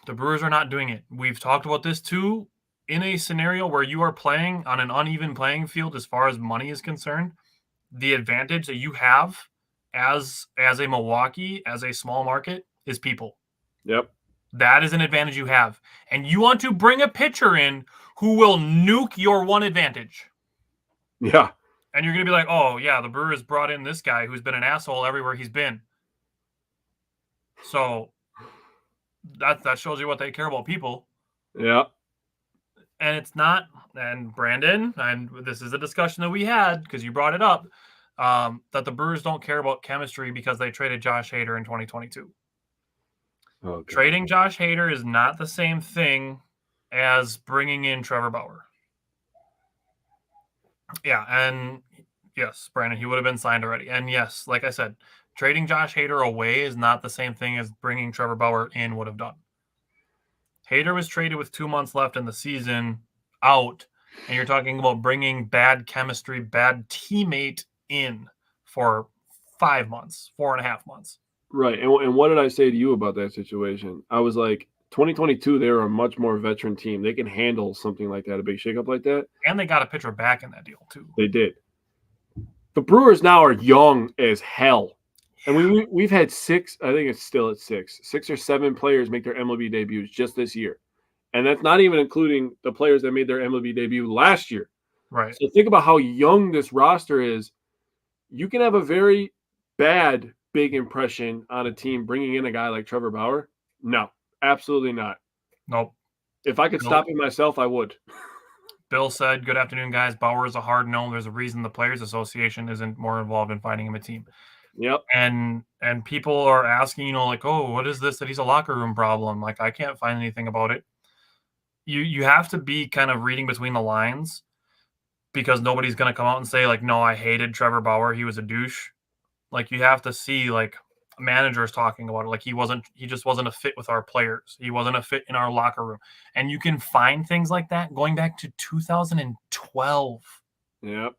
The Brewers are not doing it. We've talked about this too. In a scenario where you are playing on an uneven playing field as far as money is concerned, the advantage that you have as a Milwaukee, as a small market, is people. Yep. That is an advantage you have. And you want to bring a pitcher in who will nuke your one advantage. Yeah. And you're going to be like, oh, yeah, the Brewers brought in this guy who's been an asshole everywhere he's been. So that shows you what they care about, people. Yeah. And it's not, and Brandon, and this is a discussion that we had because you brought it up, that the Brewers don't care about chemistry because they traded Josh Hader in 2022. Okay. Trading Josh Hader is not the same thing as bringing in Trevor Bauer. Yeah, and yes, Brandon, he would have been signed already. And yes, like I said, trading Josh Hader away is not the same thing as bringing Trevor Bauer in would have done. Hader was traded with 2 months left in the season. out, and you're talking about bringing bad chemistry, bad teammate in for 5 months, 4.5 months. Right. And what did I say to you about that situation? I was like, 2022, they were a much more veteran team. They can handle something like that, a big shakeup like that. And they got a pitcher back in that deal, too. They did. The Brewers now are young as hell. And we've had 6, I think it's still at 6 or 7 players make their MLB debuts just this year. And that's not even including the players that made their MLB debut last year. Right. So think about how young this roster is. You can have a very bad big impression on a team bringing in a guy like Trevor Bauer. No, absolutely not. Nope. If I could stop it myself, I would. Bill said, "Good afternoon, guys. Bauer is a hard no. There's a reason the Players Association isn't more involved in finding him a team." Yep. And people are asking, like, oh, what is this that he's a locker room problem? Like, I can't find anything about it. You have to be kind of reading between the lines, because nobody's going to come out and say, like, no, I hated Trevor Bauer. He was a douche. Like, you have to see, like, managers talking about it. Like, he just wasn't a fit with our players. He wasn't a fit in our locker room. And you can find things like that going back to 2012. Yep.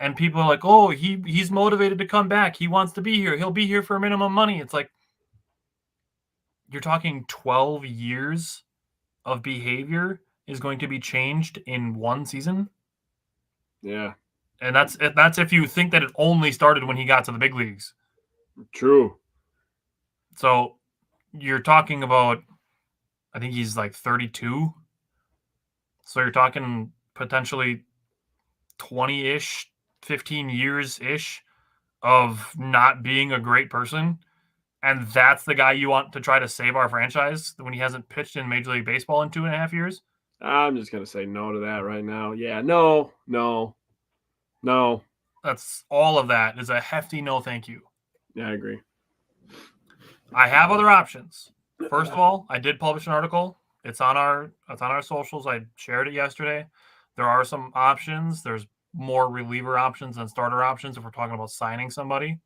And people are like, oh, he's motivated to come back. He wants to be here. He'll be here for minimum money. It's like, you're talking 12 years of behavior is going to be changed in one season. Yeah. And that's if you think that it only started when he got to the big leagues. True. So you're talking about, I think he's like 32. So you're talking potentially 20-ish, 15 years-ish of not being a great person. And that's the guy you want to try to save our franchise when he hasn't pitched in Major League Baseball in 2.5 years? I'm just going to say no to that right now. Yeah, no. That's all of that is a hefty no thank you. Yeah, I agree. I have other options. First of all, I did publish an article. It's on our socials. I shared it yesterday. There are some options. There's more reliever options than starter options if we're talking about signing somebody.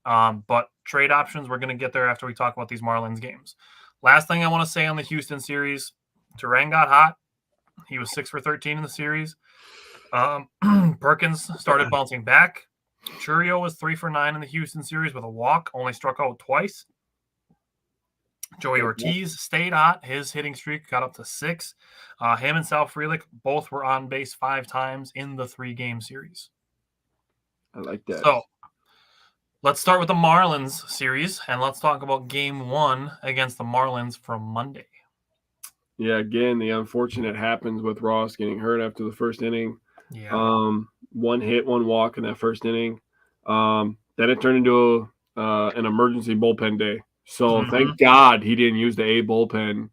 But trade options, we're going to get there after we talk about these Marlins games. Last thing I want to say on the Houston series, Terang got hot. He was 6 for 13 in the series. Perkins started bouncing back. Churio was 3 for 9 in the Houston series with a walk, only struck out twice. Joey Ortiz stayed hot. His hitting streak got up to 6. Him and Sal Frelick both were on base 5 times in the 3-game series. I like that. So let's start with the Marlins series, and let's talk about game 1 against the Marlins from Monday. Yeah, again, the unfortunate happens with Ross getting hurt after the first inning. Yeah. 1 hit, 1 walk in that first inning. Then it turned into an emergency bullpen day. So thank God he didn't use the A bullpen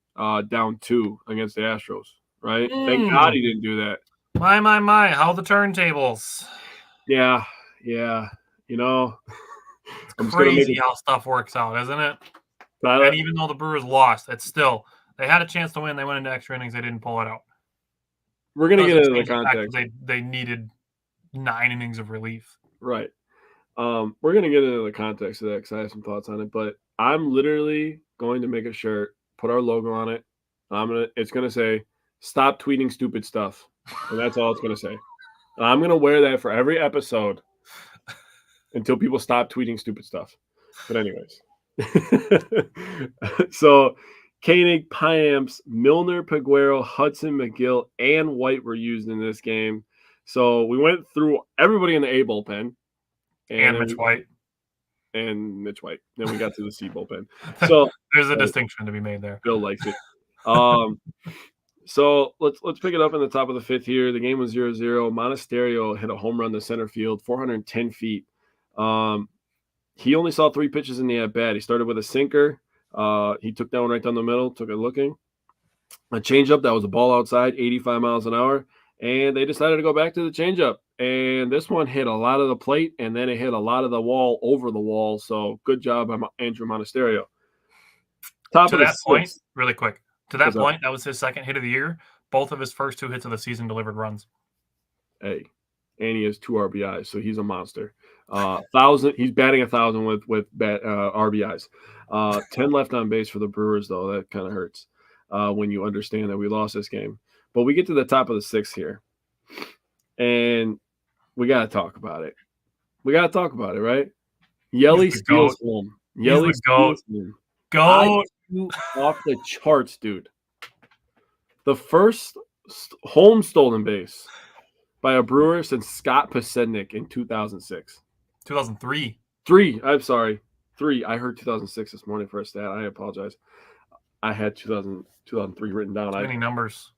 down 2 against the Astros, right? Thank God he didn't do that. My, how the turntables. Yeah. You know, It's crazy how stuff works out, isn't it? And even though the Brewers lost, it's still, they had a chance to win. They went into extra innings. They didn't pull it out. We're going to get into the context. They needed 9 innings of relief. Right. We're going to get into the context of that because I have some thoughts on it. But I'm literally going to make a shirt, put our logo on it. It's going to say, "Stop tweeting stupid stuff." And that's all it's going to say. I'm going to wear that for every episode until people stop tweeting stupid stuff. But anyways. So Koenig, Piamps, Milner, Peguero, Hudson, McGill, and White were used in this game. So we went through everybody in the A bullpen. And Mitch White. And Mitch White. Then we got to the C bullpen. So there's a distinction to be made there. Bill likes it. So let's pick it up in the top of the 5th here. The game was 0-0. Monasterio hit a home run to center field, 410 feet. He only saw 3 pitches in the at-bat. He started with a sinker. He took that one right down the middle, took it looking. A changeup that was a ball outside, 85 miles an hour. And they decided to go back to the changeup. And this one hit a lot of the plate, and then it hit a lot of the wall over the wall. So good job by Andrew Monasterio. To that point, really quick. To that point, that was his 2nd hit of the year. Both of his first 2 hits of the season delivered runs. Hey, and he has 2 RBIs, so he's a monster. 1,000. He's batting 1,000 with RBIs. 10 left on base for the Brewers, though. That kind of hurts when you understand that we lost this game. But we get to the top of the 6th here, and we got to talk about it. We got to talk about it, right? Yelly the steals GOAT. home. He's Yelly the GOAT. steals home. GOAT. Off the charts, dude. The first home stolen base by a Brewer since Scott Pasednik in 2006. 2003. 3. I'm sorry. 3. I heard 2006 this morning for a stat. I apologize. I had 2003 written down. Too many numbers.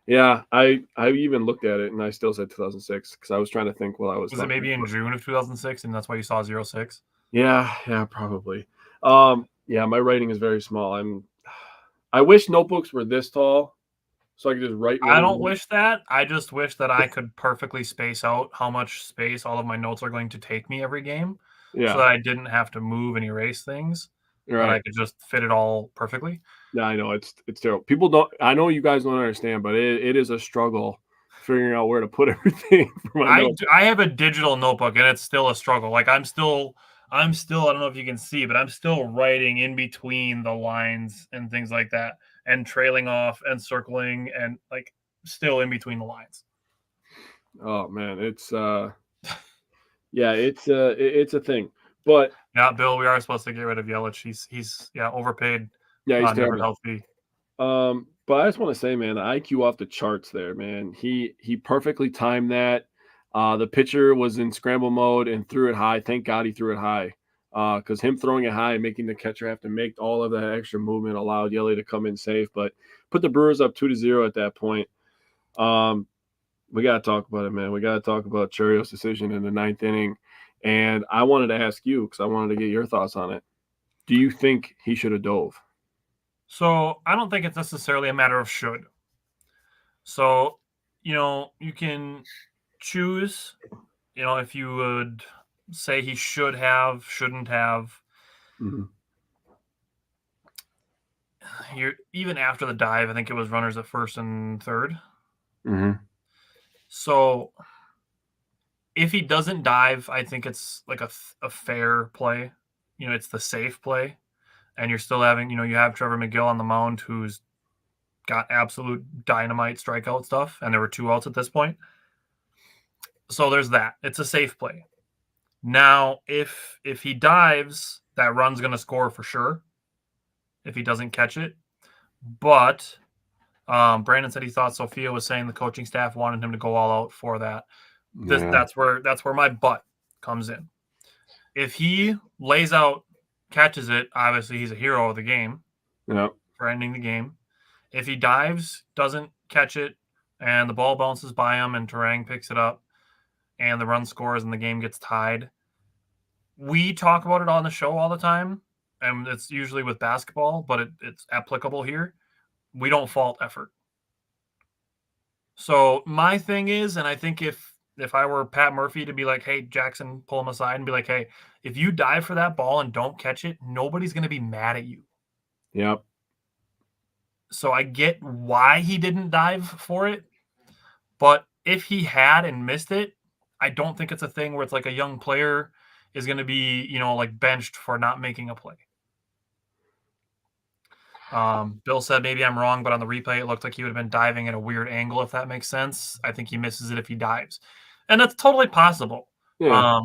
Yeah, I even looked at it, and I still said 2006 because I was trying to think while I was. Was it maybe in June of 2006, and that's why you saw 06? Yeah, probably. Yeah, my writing is very small. I wish notebooks were this tall, so I could just write. I don't wish that. I just wish that I could perfectly space out how much space all of my notes are going to take me every game, so that I didn't have to move and erase things. Right. That I could just fit it all perfectly. Yeah, I know it's terrible. People don't. I know you guys don't understand, but it is a struggle figuring out where to put everything. For my notes. I have a digital notebook, and it's still a struggle. Like I'm still. I don't know if you can see, but I'm still writing in between the lines and things like that, and trailing off and circling, and like still in between the lines. Oh man, it's yeah, it's a thing. But yeah, Bill, we are supposed to get rid of Yelich. He's overpaid. Yeah, he's never healthy. But I just want to say, man, the IQ off the charts there, man. He perfectly timed that. The pitcher was in scramble mode and threw it high. Thank God he threw it high. Because him throwing it high and making the catcher have to make all of that extra movement allowed Yelly to come in safe. But put the Brewers up 2-0 at that point. We got to talk about it, man. We got to talk about Churrio's decision in the 9th inning. And I wanted to ask you, because I wanted to get your thoughts on it. Do you think he should have dove? So I don't think it's necessarily a matter of should. So, you can choose, if you would say he should have, shouldn't have. Mm-hmm. Even after the dive, I think it was runners at first and third. Mm-hmm. So if he doesn't dive, I think it's like a fair play. It's the safe play. And you're still having, you have Trevor McGill on the mound who's got absolute dynamite strikeout stuff. And there were 2 outs at this point. So there's that. It's a safe play. Now, if he dives, that run's going to score for sure if he doesn't catch it. But Brandon said he thought Sophia was saying the coaching staff wanted him to go all out for that. That's where my but comes in. If he lays out, catches it, obviously he's a hero of the game for ending the game. If he dives, doesn't catch it, and the ball bounces by him and Terang picks it up and the run scores and the game gets tied, we talk about it on the show all the time, and it's usually with basketball, but it's applicable here. We don't fault effort. So my thing is, and I think if I were Pat Murphy to be like, hey, Jackson, pull him aside and be like, hey, if you dive for that ball and don't catch it, nobody's going to be mad at you. Yep. So I get why he didn't dive for it. But if he had and missed it, I don't think it's a thing where it's like a young player is going to be, like benched for not making a play. Bill said maybe I'm wrong, but on the replay, it looked like he would have been diving at a weird angle, if that makes sense. I think he misses it if he dives. And that's totally possible. Yeah.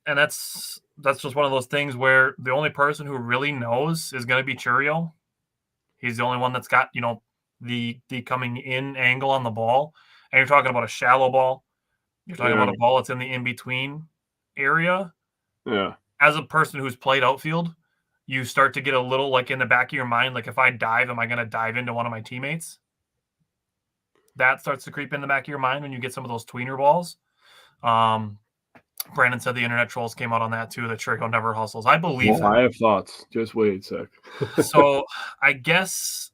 And that's just one of those things where the only person who really knows is going to be Churrio. He's the only one that's got, the coming in angle on the ball. And you're talking about a shallow ball. You're talking about a ball that's in the in-between area. Yeah. As a person who's played outfield, you start to get a little like in the back of your mind, like if I dive, am I going to dive into one of my teammates? That starts to creep in the back of your mind when you get some of those tweener balls. Brandon said the internet trolls came out on that too, that Churrio never hustles. I believe that. I have thoughts. Just wait a sec. So I guess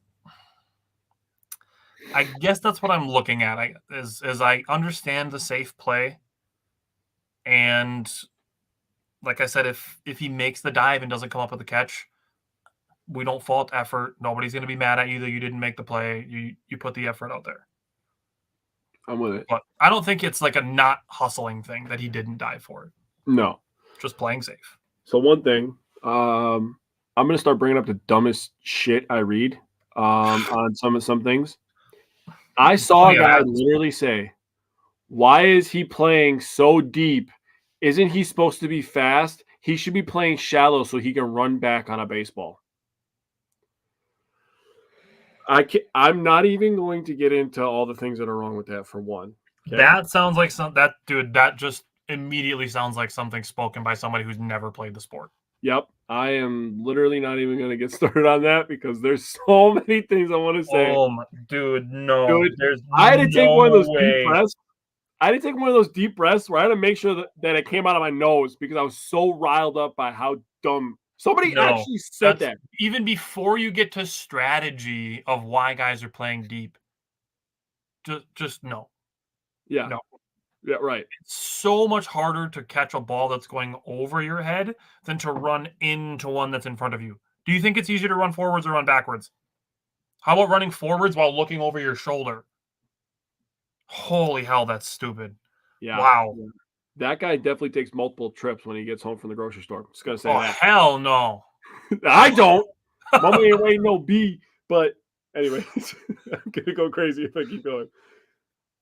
that's what I'm looking at. As I understand the safe play, and like I said, if he makes the dive and doesn't come up with the catch, we don't fault effort. Nobody's going to be mad at you that you didn't make the play. You put the effort out there. I'm with it. But I don't think it's like a not hustling thing that he didn't dive for it. No. Just playing safe. So one thing, I'm going to start bringing up the dumbest shit I read on some things. I saw Plenty a of guy ads. literally say, "Why is he playing so deep? Isn't he supposed to be fast? He should be playing shallow so he can run back on a baseball." I'm not even going to get into all the things that are wrong with that for one. Okay? That sounds like that just immediately sounds like something spoken by somebody who's never played the sport. Yep. I am literally not even going to get started on that because there's so many things I want to say. Oh, dude, no. Dude, There's I had to take one of no those deep way. breaths. I had to take one of those deep breaths where I had to make sure that it came out of my nose because I was so riled up by how dumb somebody No, actually said that's that. even before you get to strategy of why guys are playing deep. Just no. Yeah. No. Yeah, right. It's so much harder to catch a ball that's going over your head than to run into one that's in front of you. Do you think it's easier to run forwards or run backwards? How about running forwards while looking over your shoulder? Holy hell, that's stupid. Yeah. Wow. Yeah. That guy definitely takes multiple trips when he gets home from the grocery store. Just gonna say Oh, that. hell no. I don't. Mama ain't waiting no B. But anyways, I'm gonna go crazy if I keep going.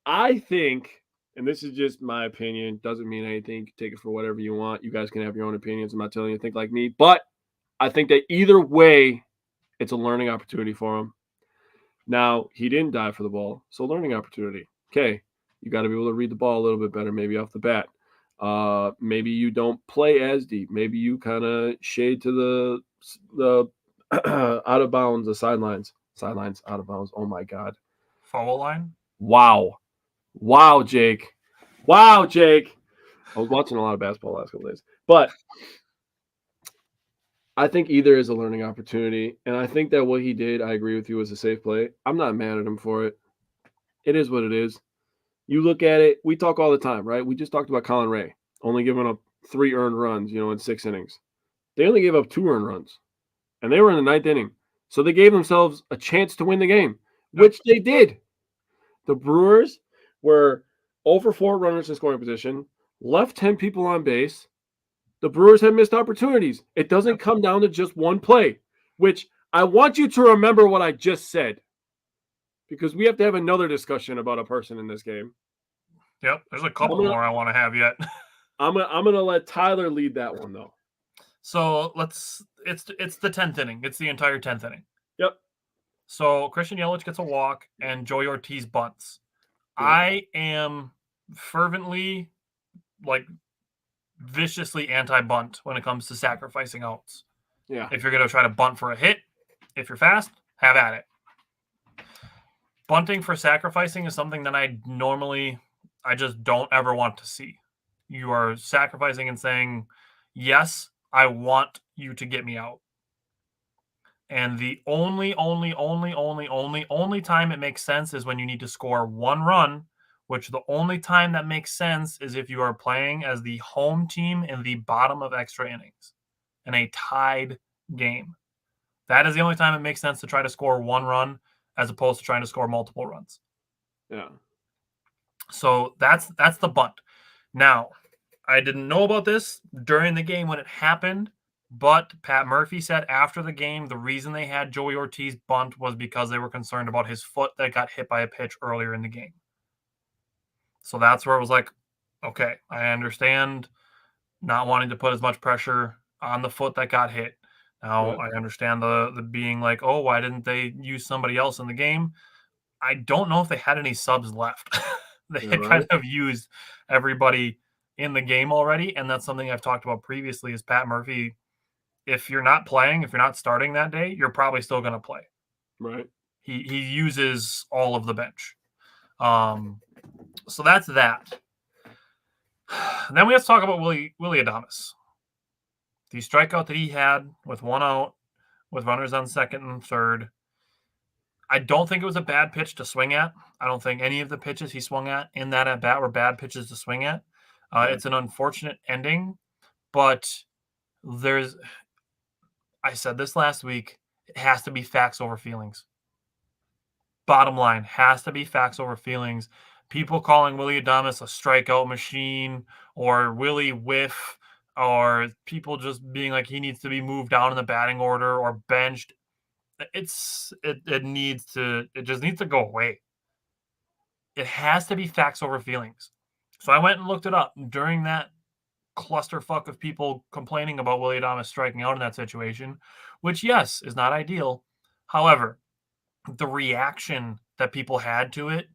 I think, and this is just my opinion, doesn't mean anything. You can take it for whatever you want. You guys can have your own opinions. I'm not telling you to think like me, but I think that either way, it's a learning opportunity for him. Now, he didn't dive for the ball, so learning opportunity. Okay, you got to be able to read the ball a little bit better, maybe off the bat. Maybe you don't play as deep. Maybe you kind of shade to the out of bounds, the sidelines, out of bounds. Oh my God! Foul line? Wow, Jake. Wow, Jake. I was watching a lot of basketball the last couple days, but I think either is a learning opportunity, and I think that what he did, I agree with you, was a safe play. I'm not mad at him for it. It is what it is. You look at it, we talk all the time, right? We just talked about Colin Ray only giving up 3 earned runs, in 6 innings. They only gave up 2 earned runs, and they were in the 9th inning. So they gave themselves a chance to win the game, which they did. The Brewers were over 4 runners in scoring position, left 10 people on base. The Brewers had missed opportunities. It doesn't come down to just one play, which I want you to remember what I just said because we have to have another discussion about a person in this game. Yep. There's a couple more I want to have yet. I'm gonna let Tyler lead that one though. So it's the 10th inning. It's the entire 10th inning. Yep. So Christian Yelich gets a walk and Joey Ortiz bunts. Yep. I am fervently, viciously anti-bunt when it comes to sacrificing outs. Yeah. If you're going to try to bunt for a hit, if you're fast, have at it. Bunting for sacrificing is something that I just don't ever want to see. You are sacrificing and saying, yes, I want you to get me out. And the only time it makes sense is when you need to score 1 run, which the only time that makes sense is if you are playing as the home team in the bottom of extra innings in a tied game. That is the only time it makes sense to try to score 1 run as opposed to trying to score multiple runs. Yeah. So that's the bunt. Now, I didn't know about this during the game when it happened, but Pat Murphy said after the game the reason they had Joey Ortiz bunt was because they were concerned about his foot that got hit by a pitch earlier in the game. So that's where it was like, okay, I understand not wanting to put as much pressure on the foot that got hit. Now, I understand the being like, oh, why didn't they use somebody else in the game? I don't know if they had any subs left. They had kind of used everybody in the game already, and that's something I've talked about previously is Pat Murphy, if you're not playing, if you're not starting that day, you're probably still going to play. Right. He uses all of the bench. So that's that. Then we have to talk about Willie Adames. The strikeout that he had with 1 out, with runners on second and third. I don't think it was a bad pitch to swing at. I don't think any of the pitches he swung at in that at bat were bad pitches to swing at. It's an unfortunate ending, but I said this last week, it has to be facts over feelings. Bottom line, has to be facts over feelings. People calling Willie Adames a strikeout machine or Willie whiff or people just being like he needs to be moved down in the batting order or benched. It just needs to go away. It has to be facts over feelings. So I went and looked it up during that clusterfuck of people complaining about Willy Adames striking out in that situation, which, yes, is not ideal. However, the reaction that people had to it,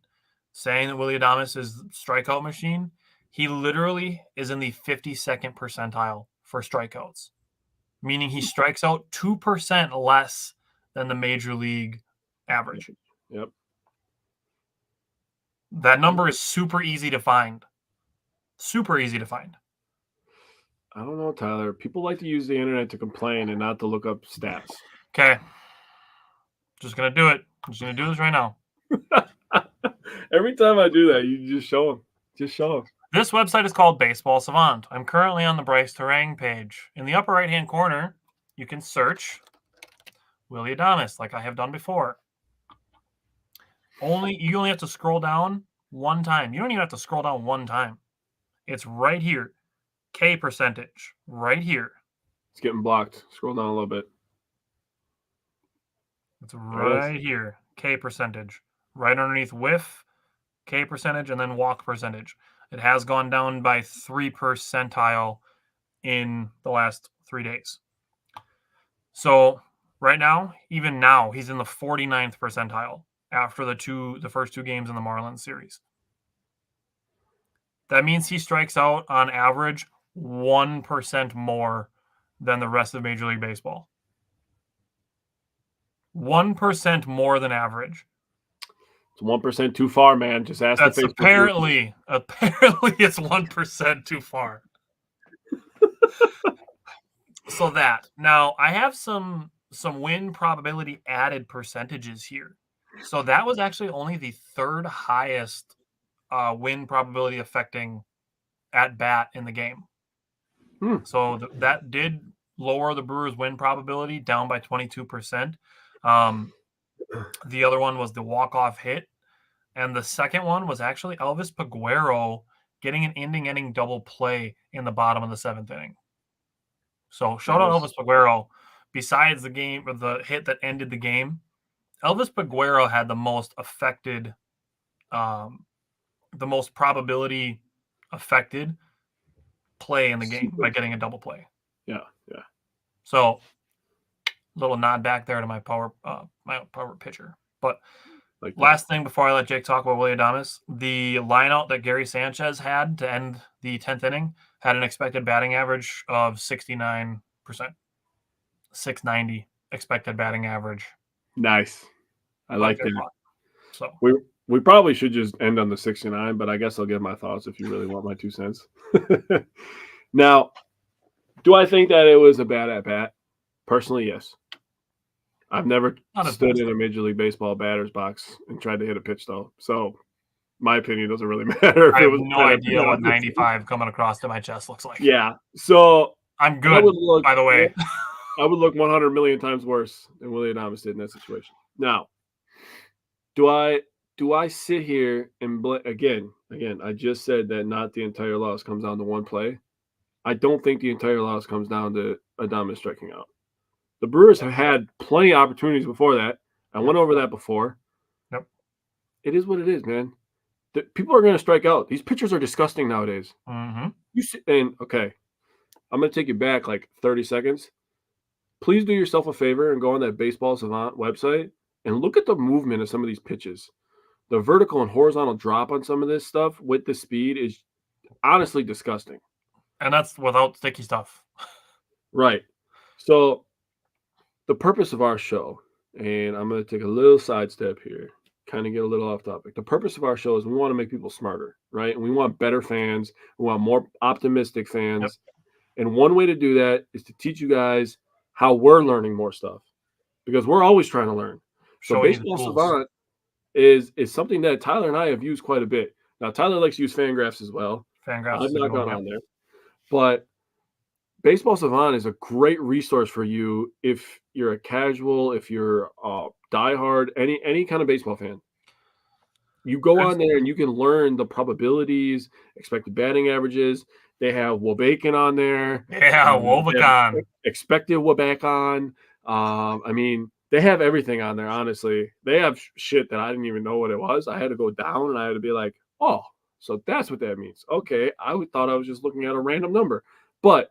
saying that Willy Adames is strikeout machine, he literally is in the 52nd percentile for strikeouts, meaning he strikes out 2% less than the major league average. Yep. That number is super easy to find. Super easy to find. I don't know, Tyler. People like to use the internet to complain and not to look up stats. Okay. Just going to do it. I'm just going to do this right now. Every time I do that, you just show them. Just show them. This website is called Baseball Savant. I'm currently on the Bryce Terang page. In the upper right-hand corner, you can search Willy Adames like I have done before. You only have to scroll down one time. You don't even have to scroll down one time. It's right here. K percentage. Right here. It's getting blocked. Scroll down a little bit. It's right here. K percentage. Right underneath whiff, K percentage, and then walk percentage. It has gone down by 3 percentile in the last 3 days. So right now, even now, he's in the 49th percentile after the first 2 games in the Marlins series. That means he strikes out on average 1% more than the rest of Major League Baseball. 1% more than average. It's 1% too far, man. Just ask That's the Facebook apparently it's 1% too far. So that. Now, I have some win probability added percentages here. So that was actually only the 3rd highest win probability affecting at bat in the game. So that did lower the Brewers' win probability down by 22%. The other one was the walk-off hit. And the second one was actually Elvis Paguero getting an ending double play in the bottom of the 7th inning. So shout out Elvis Paguero. Besides the hit that ended the game, Elvis Paguero had the most affected, the most probability affected play in the game by getting a double play. Yeah. So little nod back there to my power pitcher. But last thing before I let Jake talk about Willy Adames, the lineout that Gary Sanchez had to end the 10th inning had an expected batting average of 69%. 690 expected batting average. Nice. I like that. So we probably should just end on the 69, but I guess I'll give my thoughts if you really want my 2 cents. Now, do I think that it was a bad at bat? Personally, yes. I've never stood in a Major League Baseball batter's box and tried to hit a pitch, though. So my opinion doesn't really matter. I have no idea what 95 coming across to my chest looks like. Yeah. So I'm good, by the way. I would look 100 million times worse than Willy Adames did in that situation. Now, do I sit here and again, I just said that not the entire loss comes down to one play. I don't think the entire loss comes down to Adames striking out. The Brewers have had plenty of opportunities before that. I went over that before. Yep. It is what it is, man. People are going to strike out. These pitchers are disgusting nowadays. Mm-hmm. Okay, I'm going to take you back like 30 seconds. Please do yourself a favor and go on that Baseball Savant website and look at the movement of some of these pitches. The vertical and horizontal drop on some of this stuff with the speed is honestly disgusting. And that's without sticky stuff. Right. So the purpose of our show, and I'm going to take a little sidestep here, kind of get a little off topic. The purpose of our show is we want to make people smarter, right? And we want better fans. We want more optimistic fans. Yep. And one way to do that is to teach you guys how we're learning more stuff, because we're always trying to learn. So Baseball Savant is something that Tyler and I have used quite a bit. Now, Tyler likes to use Fangraphs as well. Fangraphs. I've not gone on there. But Baseball Savant is a great resource for you if you're a casual, if you're a diehard, any kind of baseball fan. You go on there and you can learn the probabilities, expected batting averages. They have Wobacon on there. Yeah, Wobacon. Expected Wobacon. I mean, They have everything on there, honestly. They have shit that I didn't even know what it was. I had to go down and I had to be like, oh, so that's what that means. Okay, thought I was just looking at a random number. But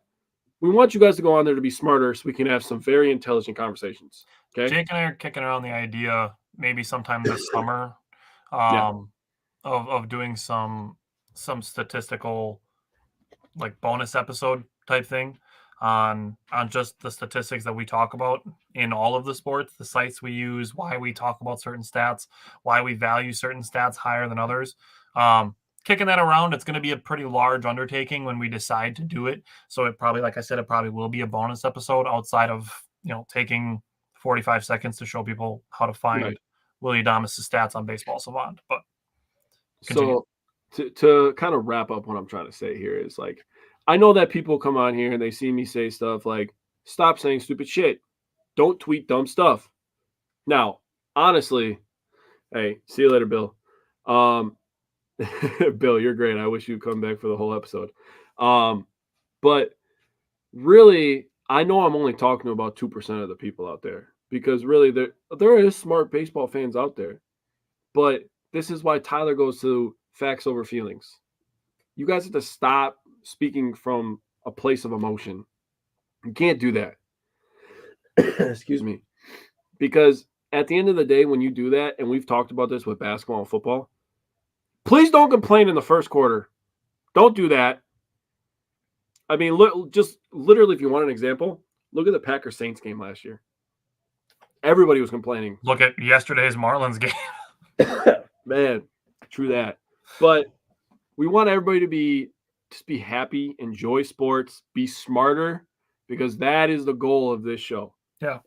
we want you guys to go on there to be smarter so we can have some very intelligent conversations. Okay? Jake and I are kicking around the idea maybe sometime this summer Yeah. of doing some statistical like bonus episode type thing on just the statistics that we talk about in all of the sports, the sites we use, why we talk about certain stats, why we value certain stats higher than others. Kicking that around, it's going to be a pretty large undertaking when we decide to do it. So it probably, like I said, it probably will be a bonus episode outside of, taking 45 seconds to show people how to find Right. Willie Adames' stats on Baseball Savant. But So to kind of wrap up what I'm trying to say here is like, I know that people come on here and they see me say stuff like, stop saying stupid shit. Don't tweet dumb stuff. Now, honestly, hey, see you later, Bill. Bill, you're great. I wish you'd come back for the whole episode. But really, I know I'm only talking to about 2% of the people out there because really there is smart baseball fans out there. But this is why Tyler goes to facts over feelings. You guys have to stop speaking from a place of emotion. You can't do that. Excuse me. Because at the end of the day, when you do that, and we've talked about this with basketball and football, please don't complain in the first quarter. Don't do that. I mean, just literally, if you want an example, look at the Packers Saints game last year. Everybody was complaining. look at yesterday's Marlins game. Man, true that. But we want everybody to be happy, enjoy sports, be smarter, because that is the goal of this show. Yeah.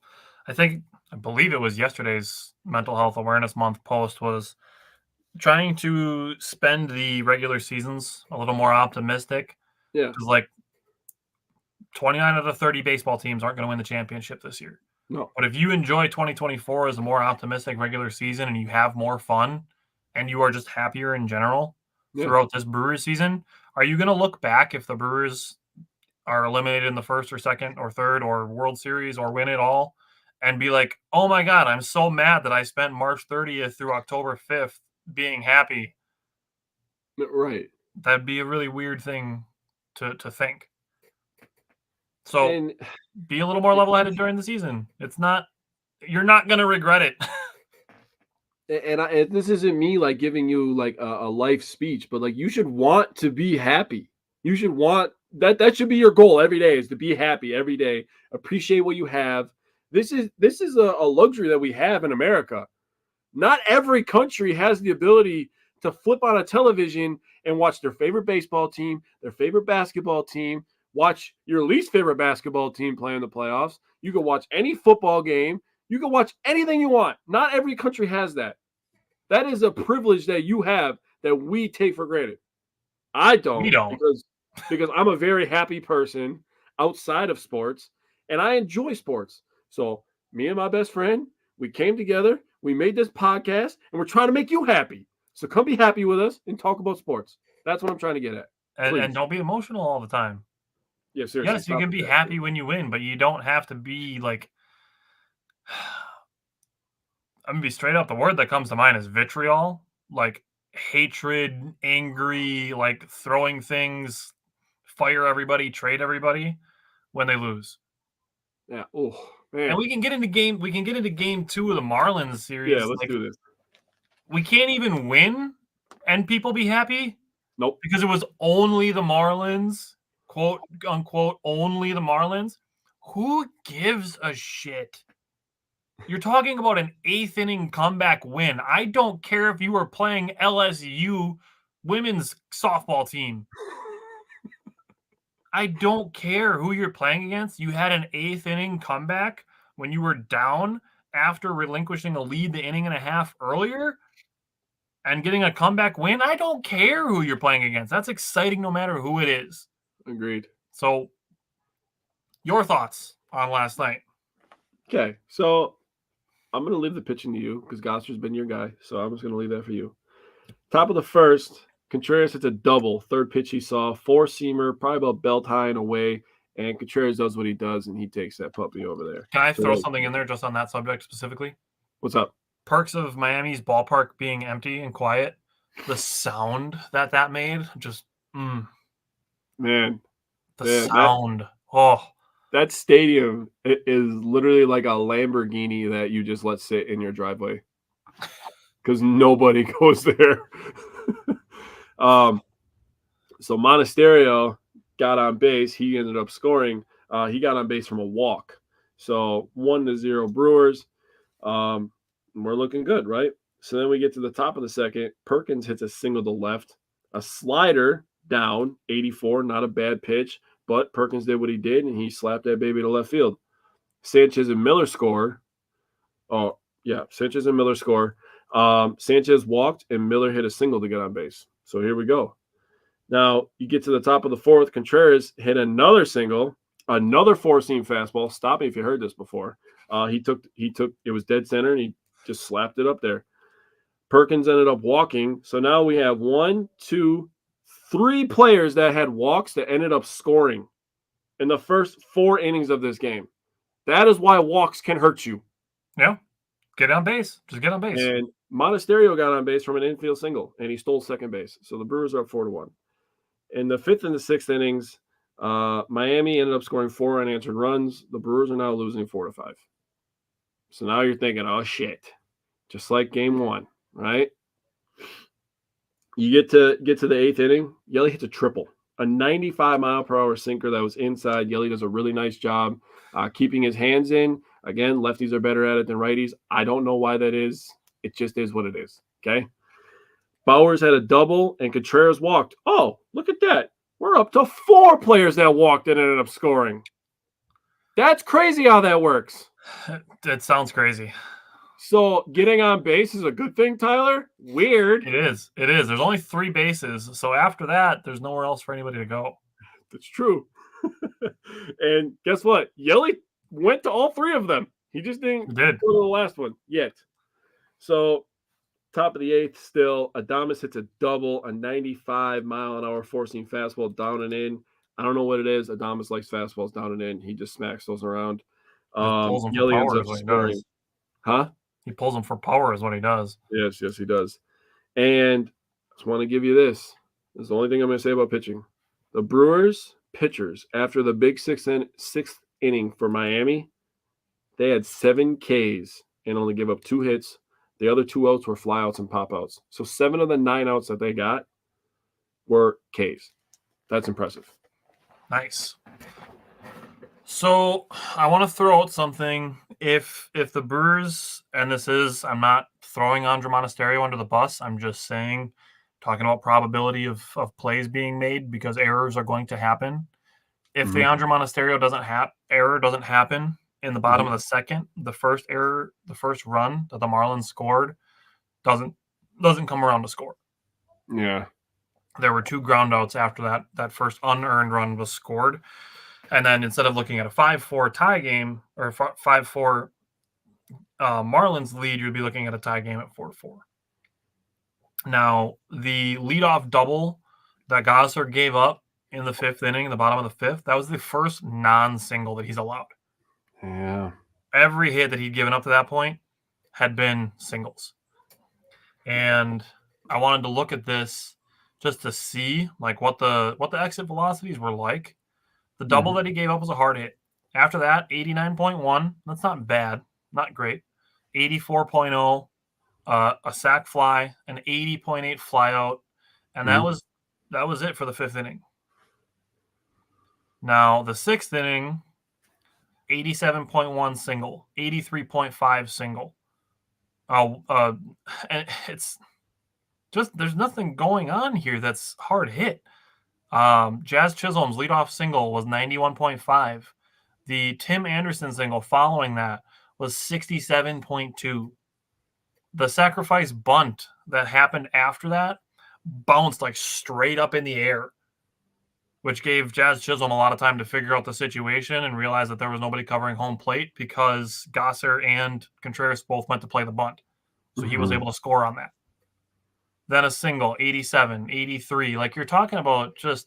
I believe it was yesterday's Mental Health Awareness Month post was trying to spend the regular seasons a little more optimistic. Yeah. Because like 29 of the 30 baseball teams aren't going to win the championship this year. No. But if you enjoy 2024 as a more optimistic regular season and you have more fun and you are just happier in general throughout this Brewers season, are you going to look back if the Brewers are eliminated in the first or second or third or World Series or win it all and be like, oh my God, I'm so mad that I spent March 30th through October 5th being happy? Right. That'd be a really weird thing to think. So be a little more level-headed during the season. You're not going to regret it. And this isn't me like giving you like a life speech, but like you should want to be happy. You should want that should be your goal every day, is to be happy every day. Appreciate what you have. This is a luxury that we have in America. Not every country has the ability to flip on a television and watch their favorite baseball team, their favorite basketball team, watch your least favorite basketball team play in the playoffs. You can watch any football game. You can watch anything you want. Not every country has that. That is a privilege that you have that we take for granted. I don't. We don't. Because I'm a very happy person outside of sports, and I enjoy sports. So me and my best friend, we came together, we made this podcast, and we're trying to make you happy. So come be happy with us and talk about sports. That's what I'm trying to get at. And don't be emotional all the time. Yeah, seriously. Yes, you can be happy when you win, but you don't have to be like, I'm going to be straight up. The word that comes to mind is vitriol, like hatred, angry, like throwing things, fire everybody, trade everybody when they lose. Yeah. Oh, man. And we can get into game 2 of the Marlins series. Yeah, let's do this. We can't even win and people be happy. Nope. Because it was only the Marlins, quote unquote, only the Marlins. Who gives a shit? You're talking about an 8th inning comeback win. I don't care if you were playing LSU women's softball team. I don't care who you're playing against. You had an 8th inning comeback when you were down after relinquishing a lead the inning and a half earlier and getting a comeback win. I don't care who you're playing against. That's exciting no matter who it is. Agreed. So, your thoughts on last night? Okay, so I'm going to leave the pitching to you because Gosser's been your guy. So I'm just going to leave that for you. Top of the first, Contreras hits a double. Third pitch he saw, 4-seamer, probably about belt high and away. And Contreras does what he does, and he takes that puppy over there. Can I throw something in there just on that subject specifically? What's up? Perks of Miami's ballpark being empty and quiet. The sound that made, just Man, the sound. That stadium is literally like a Lamborghini that you just let sit in your driveway because nobody goes there. So Monasterio got on base. He ended up scoring. He got on base from a walk. So 1-0 Brewers. We're looking good, right? So then we get to the top of the second. Perkins hits a single to left. A slider down, 84, not a bad pitch. But Perkins did what he did, and he slapped that baby to left field. Sanchez and Miller score. Oh, yeah, Sanchez and Miller score. Sanchez walked, and Miller hit a single to get on base. So here we go. Now, you get to the top of the fourth. Contreras hit another single, another four-seam fastball. Stop me if you heard this before. He took it was dead center, and he just slapped it up there. Perkins ended up walking. So now we have 1, 2, 3 players that had walks that ended up scoring in the first 4 innings of this game. That is why walks can hurt you. Yeah. Get on base. Just get on base. And Monasterio got on base from an infield single, and he stole second base. So the Brewers are up 4-1. In the 5th and the 6th innings, Miami ended up scoring 4 unanswered runs. The Brewers are now losing 4-5. So now you're thinking, oh, shit. Just like game 1, right? You get to the 8th inning, Yelly hits a triple, a 95-mile-per-hour sinker that was inside. Yelly does a really nice job keeping his hands in. Again, lefties are better at it than righties. I don't know why that is. It just is what it is, okay? Bowers had a double, and Contreras walked. Oh, look at that. We're up to 4 players that walked and ended up scoring. That's crazy how that works. It sounds crazy. So getting on base is a good thing, Tyler? Weird. It is. There's only 3 bases. So after that, there's nowhere else for anybody to go. That's true. And guess what? Yelly went to all 3 of them. He just didn't go to the last one yet. So top of the 8th still, Adames hits a double, a 95-mile-an-hour four-seam fastball down and in. I don't know what it is. Adames likes fastballs down and in. He just smacks those around. Yelly ends up scoring. Huh? He pulls them for power is what he does. Yes, he does. And I just want to give you this. This is the only thing I'm going to say about pitching. The Brewers pitchers, after the big 6th inning for Miami, they had 7 Ks and only gave up 2 hits. The other 2 outs were flyouts and pop-outs. So 7 of the 9 outs that they got were Ks. That's impressive. Nice. So I want to throw out something. If the Brewers, and this is, I'm not throwing Andre Monasterio under the bus. I'm just saying, talking about probability of plays being made because errors are going to happen. If the Andre Monasterio error doesn't happen in the bottom of the second, the first run that the Marlins scored doesn't come around to score. Yeah. There were 2 ground outs after that first unearned run was scored. And then instead of looking at a 5-4 tie game or 5-4 Marlins lead, you'd be looking at a tie game at 4-4. Now, the leadoff double that Gosser gave up in the 5th inning, the bottom of the 5th, that was the first non-single that he's allowed. Yeah. Every hit that he'd given up to that point had been singles. And I wanted to look at this just to see like what the exit velocities were like. The double that he gave up was a hard hit. After that, 89.1. That's not bad. Not great. 84.0. A sac fly, an 80.8 flyout. And that was it for the 5th inning. Now, the 6th inning, 87.1 single, 83.5 single. And it's just there's nothing going on here that's hard hit. Jazz Chisholm's leadoff single was 91.5. The Tim Anderson single following that was 67.2. The sacrifice bunt that happened after that bounced like straight up in the air, which gave Jazz Chisholm a lot of time to figure out the situation and realize that there was nobody covering home plate because Gosser and Contreras both went to play the bunt. So he was able to score on that. Then a single, 87, 83. Like you're talking about just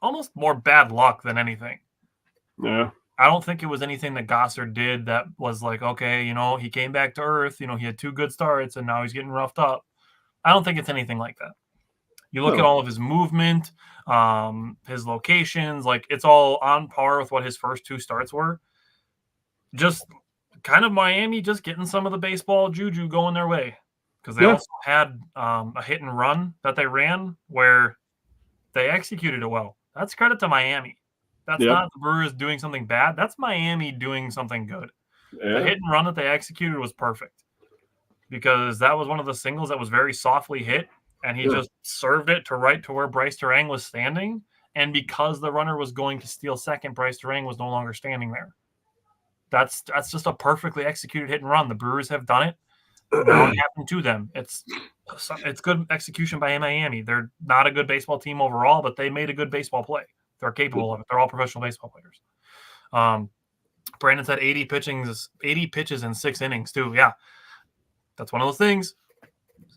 almost more bad luck than anything. Yeah. I don't think it was anything that Gossard did that was like, okay, he came back to earth. He had 2 good starts and now he's getting roughed up. I don't think it's anything like that. You look at all of his movement, his locations, like it's all on par with what his first 2 starts were. Just kind of Miami just getting some of the baseball juju going their way, because they also had a hit and run that they ran where they executed it well. That's credit to Miami. That's not the Brewers doing something bad. That's Miami doing something good. The hit and run that they executed was perfect, because that was one of the singles that was very softly hit, and he just served it to where Bryce Terang was standing. And because the runner was going to steal second, Bryce Terang was no longer standing there. That's just a perfectly executed hit and run. The Brewers have done it. Now it happened to them. It's good execution by Miami. They're not a good baseball team overall, but they made a good baseball play. They're capable of it. They're all professional baseball players. Brandon said 80 pitches in 6 innings too. Yeah, that's one of those things.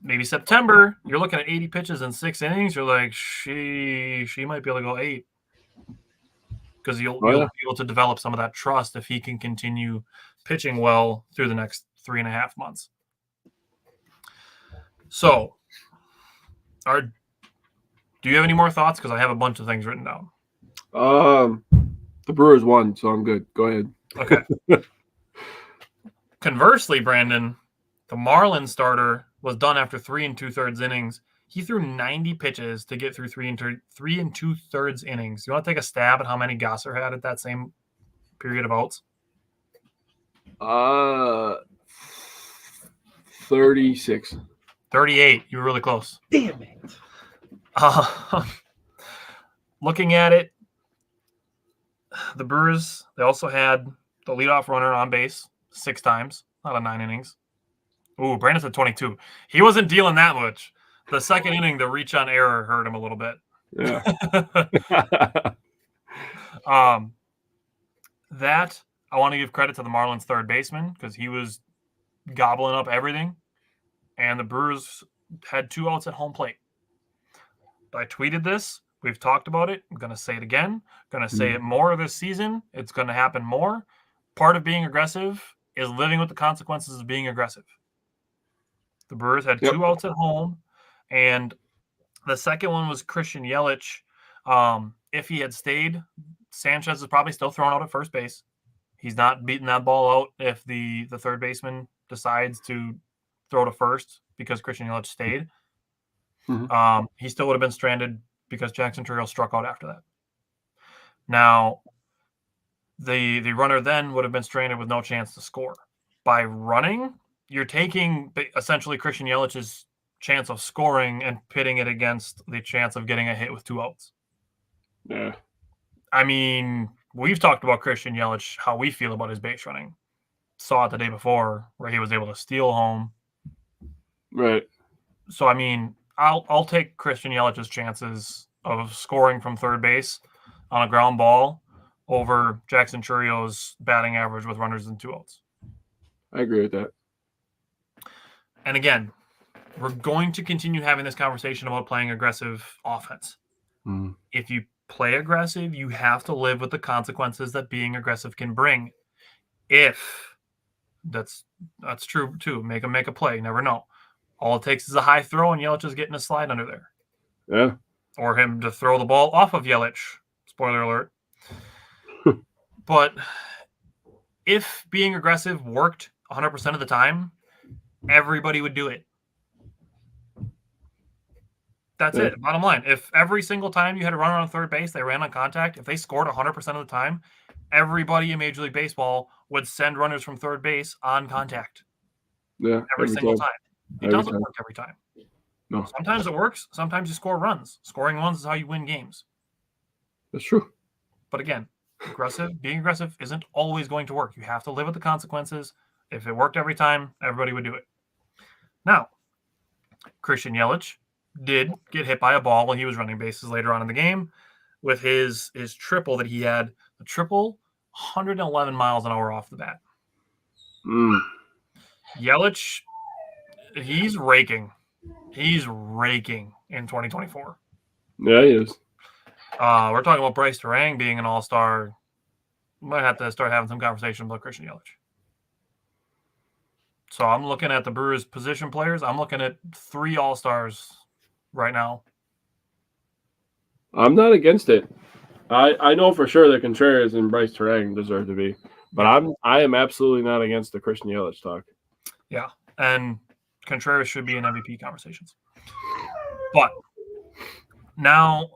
Maybe September, you're looking at 80 pitches in 6 innings. You're like, she might be able to go 8. Because you'll be able to develop some of that trust if he can continue pitching well through the next 3.5 months. So, do you have any more thoughts? Because I have a bunch of things written down. The Brewers won, so I'm good. Go ahead. Okay. Conversely, Brandon, the Marlins starter was done after 3 2/3 innings. He threw 90 pitches to get through 3 2/3 innings. You want to take a stab at how many Gossard had at that same period of outs? 36. 38. You were really close. Damn it. Looking at it, the Brewers, they also had the leadoff runner on base 6 times out of 9 innings. Ooh, Brandon said 22. He wasn't dealing that much. The second inning, the reach on error hurt him a little bit. Yeah. That I want to give credit to the Marlins third baseman, because he was gobbling up everything, and the Brewers had 2 outs at home plate. I tweeted this. We've talked about it. I'm going to say it again. Going to say it more this season. It's going to happen more. Part of being aggressive is living with the consequences of being aggressive. The Brewers had 2 outs at home, and the second one was Christian Yelich. If he had stayed, Sanchez is probably still thrown out at first base. He's not beating that ball out if the third baseman decides to throw to first because Christian Yelich stayed. Mm-hmm. He still would have been stranded because Jackson Chourio struck out after that. Now, the runner then would have been stranded with no chance to score. By running, you're taking essentially Christian Yelich's chance of scoring and pitting it against the chance of getting a hit with 2 outs. Yeah. I mean, we've talked about Christian Yelich, how we feel about his base running. Saw it the day before where he was able to steal home. Right. So, I mean, I'll take Christian Yelich's chances of scoring from third base on a ground ball over Jackson Chourio's batting average with runners and 2 outs. I agree with that. And again, we're going to continue having this conversation about playing aggressive offense. If you play aggressive, you have to live with the consequences that being aggressive can bring. If that's true too, make a play. You never know. All it takes is a high throw, and Yelich is getting a slide under there. Yeah. Or him to throw the ball off of Yelich. Spoiler alert. But if being aggressive worked 100% of the time, everybody would do it. That's it. Bottom line. If every single time you had a runner on third base, they ran on contact, if they scored 100% of the time, everybody in Major League Baseball would send runners from third base on contact. Yeah. Every single time. It doesn't work every time. No. Sometimes it works. Sometimes you score runs. Scoring runs is how you win games. That's true. But again, being aggressive isn't always going to work. You have to live with the consequences. If it worked every time, everybody would do it. Now, Christian Yelich did get hit by a ball when he was running bases later on in the game with his triple that he had. The triple, 111 miles an hour off the bat. Yelich, he's raking. He's raking in 2024. Yeah, he is. We're talking about Bryce Terang being an all-star we might have to start having some conversation about Christian Yelich. So I'm looking at the Brewers' position players. I'm looking at 3 All-Stars right now. I'm not against it. I know for sure that Contreras and Bryce Terang deserve to be, but I am absolutely not against the Christian Yelich talk. Yeah, and Contreras should be in MVP conversations. But now,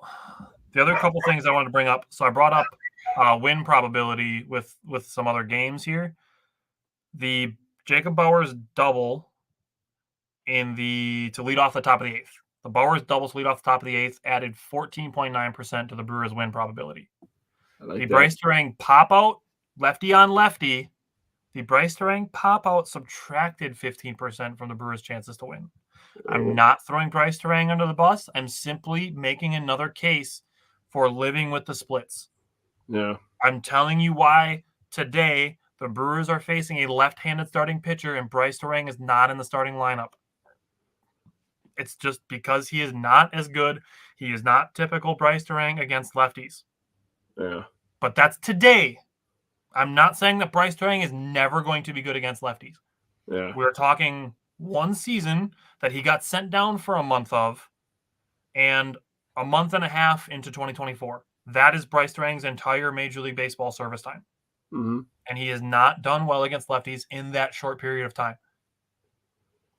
the other couple things I wanted to bring up. So I brought up win probability with some other games here. The Jacob Bauers double to lead off the top of the 8th. The Bauers double to lead off the top of the 8th added 14.9% to the Brewers' win probability. The Bryce Terang pop out, lefty on lefty. The Bryce Terang pop out subtracted 15% from the Brewers' chances to win. I'm not throwing Bryce Terang under the bus. I'm simply making another case for living with the splits. Yeah. I'm telling you why today the Brewers are facing a left-handed starting pitcher and Bryce Terang is not in the starting lineup. It's just because he is not as good. He is not typical Bryce Terang against lefties. Yeah. But that's today. I'm not saying that Bryce Terang is never going to be good against lefties. Yeah. We're talking one season that he got sent down for a month of and a month and a half into 2024. That is Bryce Terang's entire Major League Baseball service time. Mm-hmm. And he has not done well against lefties in that short period of time.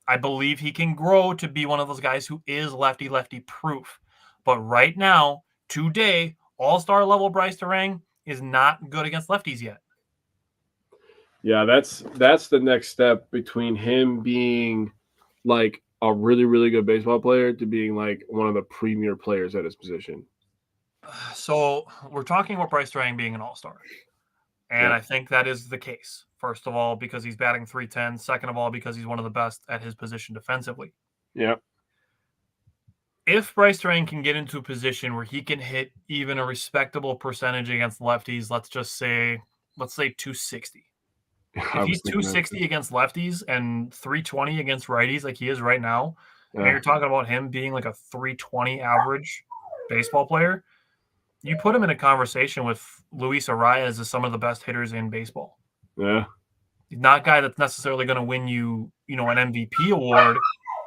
I believe he can grow to be one of those guys who is lefty-lefty proof. But right now, today, all-star level Bryce Terang is not good against lefties yet. Yeah, that's the next step between him being like a really, really good baseball player to being like one of the premier players at his position. So we're talking about Bryce Terang being an all-star. And I think that is the case. First of all, because he's batting .310. Second of all, because he's one of the best at his position defensively. Yeah. If Bryce Terang can get into a position where he can hit even a respectable percentage against lefties, let's say 260. If he's 260 against lefties and 320 against righties like he is right now, and you're talking about him being like a 320 average baseball player, you put him in a conversation with Luis Arias as some of the best hitters in baseball. Yeah. He's not a guy that's necessarily going to win you, an MVP award,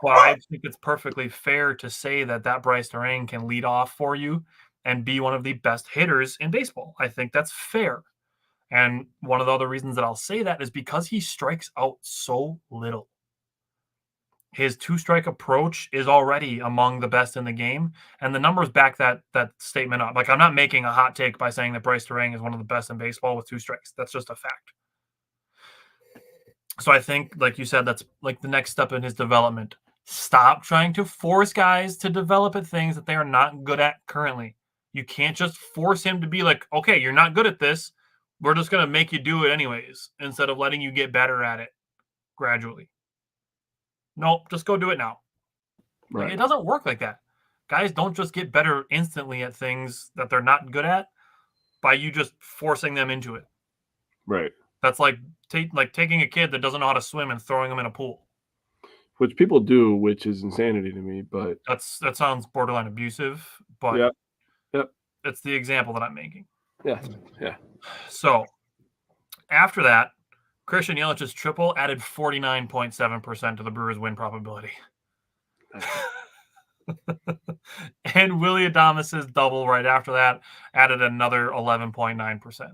but I think it's perfectly fair to say that Bryce Terang can lead off for you and be one of the best hitters in baseball. I think that's fair. And one of the other reasons that I'll say that is because he strikes out so little. His 2-strike approach is already among the best in the game, and the numbers back that statement up. Like, I'm not making a hot take by saying that Bryce Terang is one of the best in baseball with 2 strikes. That's just a fact. So I think, like you said, that's like the next step in his development. Stop trying to force guys to develop at things that they are not good at currently. You can't just force him to be like, okay, you're not good at this. We're just going to make you do it anyways, instead of letting you get better at it gradually. Nope, just go do it now. Right. Like, it doesn't work like that. Guys don't just get better instantly at things that they're not good at by you just forcing them into it. Right. That's like taking a kid that doesn't know how to swim and throwing them in a pool. Which people do, which is insanity to me, but that sounds borderline abusive, but Yep. It's the example that I'm making. Yeah. So after that, Christian Yelich's triple added 49.7% to the Brewers' win probability. And Willy Adames' double right after that added another 11.9%.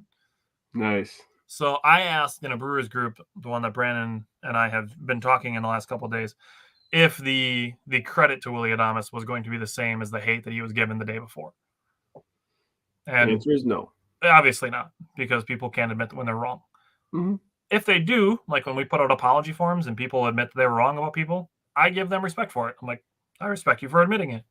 Nice. So I asked in a Brewers group, the one that Brandon and I have been talking in the last couple of days, if the credit to Willy Adames was going to be the same as the hate that he was given the day before. And the answer is no. Obviously not, because people can't admit when they're wrong. Mm-hmm. If they do, like when we put out apology forms and people admit that they were wrong about people, I give them respect for it. I'm like, I respect you for admitting it.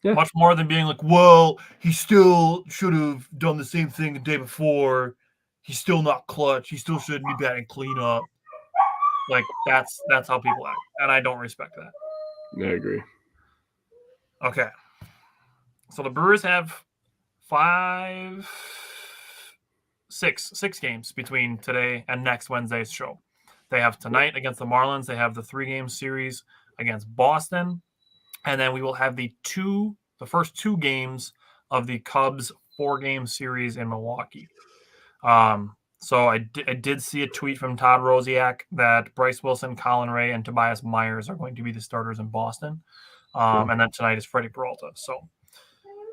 Yeah. Much more than being like, well, he still should have done the same thing the day before. He's still not clutch. He still shouldn't be batting cleanup. Like, that's how people act. And I don't respect that. I agree. Okay. So the Brewers have six games between today and next Wednesday's show. They have tonight against the Marlins. They have the 3-game series against Boston. And then we will have the first 2 games of the Cubs 4-game series in Milwaukee. So I did see a tweet from Todd Rosiak that Bryce Wilson, Colin Ray, and Tobias Myers are going to be the starters in Boston. And then tonight is Freddie Peralta. So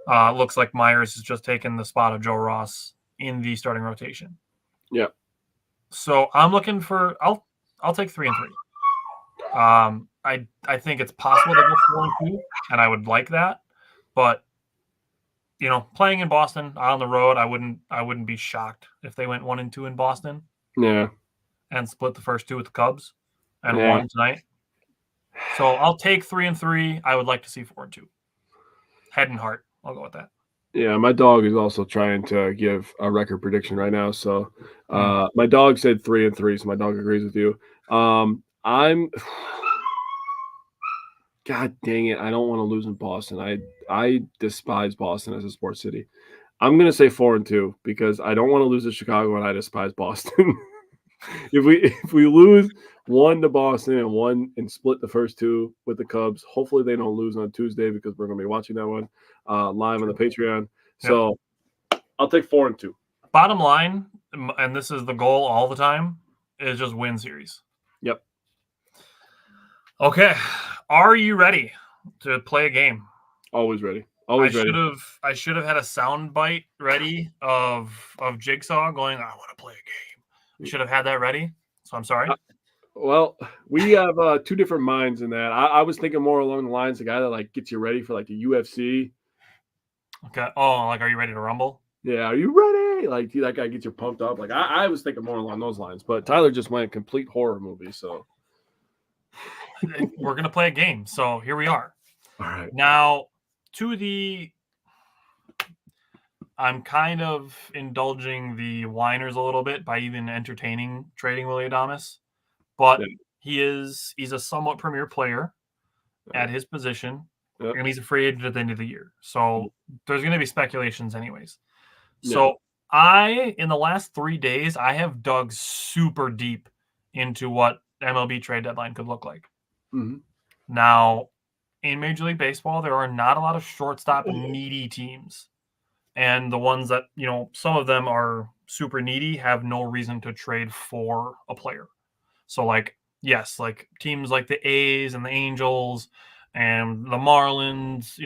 looks like Myers has just taken the spot of Joe Ross in the starting rotation. Yeah. So I'm looking for I'll take 3-3. I think it's possible to go 4-2, and I would like that. But playing in Boston on the road, I wouldn't be shocked if they went 1-2 in Boston. Yeah. And split the first two with the Cubs and Yeah. won tonight. So I'll take 3-3. I would like to see 4-2. Head and heart. I'll go with that. Yeah, my dog is also trying to give a record prediction right now. So my dog said 3-3, so my dog agrees with you. God dang it, I don't want to lose in Boston. I despise Boston as a sports city. I'm gonna say 4-2 because I don't want to lose to Chicago and I despise Boston. If we lose 1 to Boston and 1 and split the first 2 with the Cubs, hopefully they don't lose on Tuesday because we're gonna be watching that one live on the Patreon. So I'll take 4-2. Bottom line, and this is the goal all the time, is just win series. Yep. Okay. Are you ready to play a game? Always ready. Always ready. I should have had a sound bite ready of Jigsaw going, I want to play a game. I should have had that ready. So I'm sorry. Well, we have 2 different minds in that. I was thinking more along the lines of the guy that gets you ready for the UFC. Okay. Oh, are you ready to rumble? Yeah, are you ready? That guy gets you pumped up. I was thinking more along those lines, but Tyler just went complete horror movie. So we're gonna play a game. So here we are. All right. Now I'm kind of indulging the whiners a little bit by even entertaining trading Willy Adames, but he's a somewhat premier player at his position, and he's a free agent at the end of the year. So there's going to be speculations anyways. So in the last 3 days, I have dug super deep into what MLB trade deadline could look like. Mm-hmm. Now, in Major League Baseball, there are not a lot of shortstop needy teams. And the ones that, some of them are super needy have no reason to trade for a player. So, teams like the A's and the Angels and the Marlins,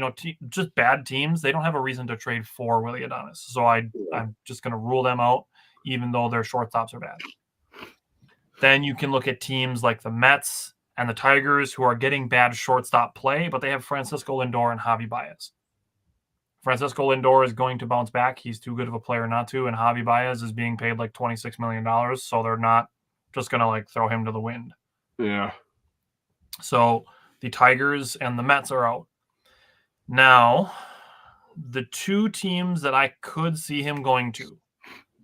just bad teams, they don't have a reason to trade for Willy Adames. So I'm just going to rule them out, even though their shortstops are bad. Then you can look at teams like the Mets and the Tigers who are getting bad shortstop play, but they have Francisco Lindor and Javi Baez. Francisco Lindor is going to bounce back. He's too good of a player not to, and Javi Baez is being paid $26 million, so they're not just going to throw him to the wind. Yeah. So the Tigers and the Mets are out. Now, the 2 teams that I could see him going to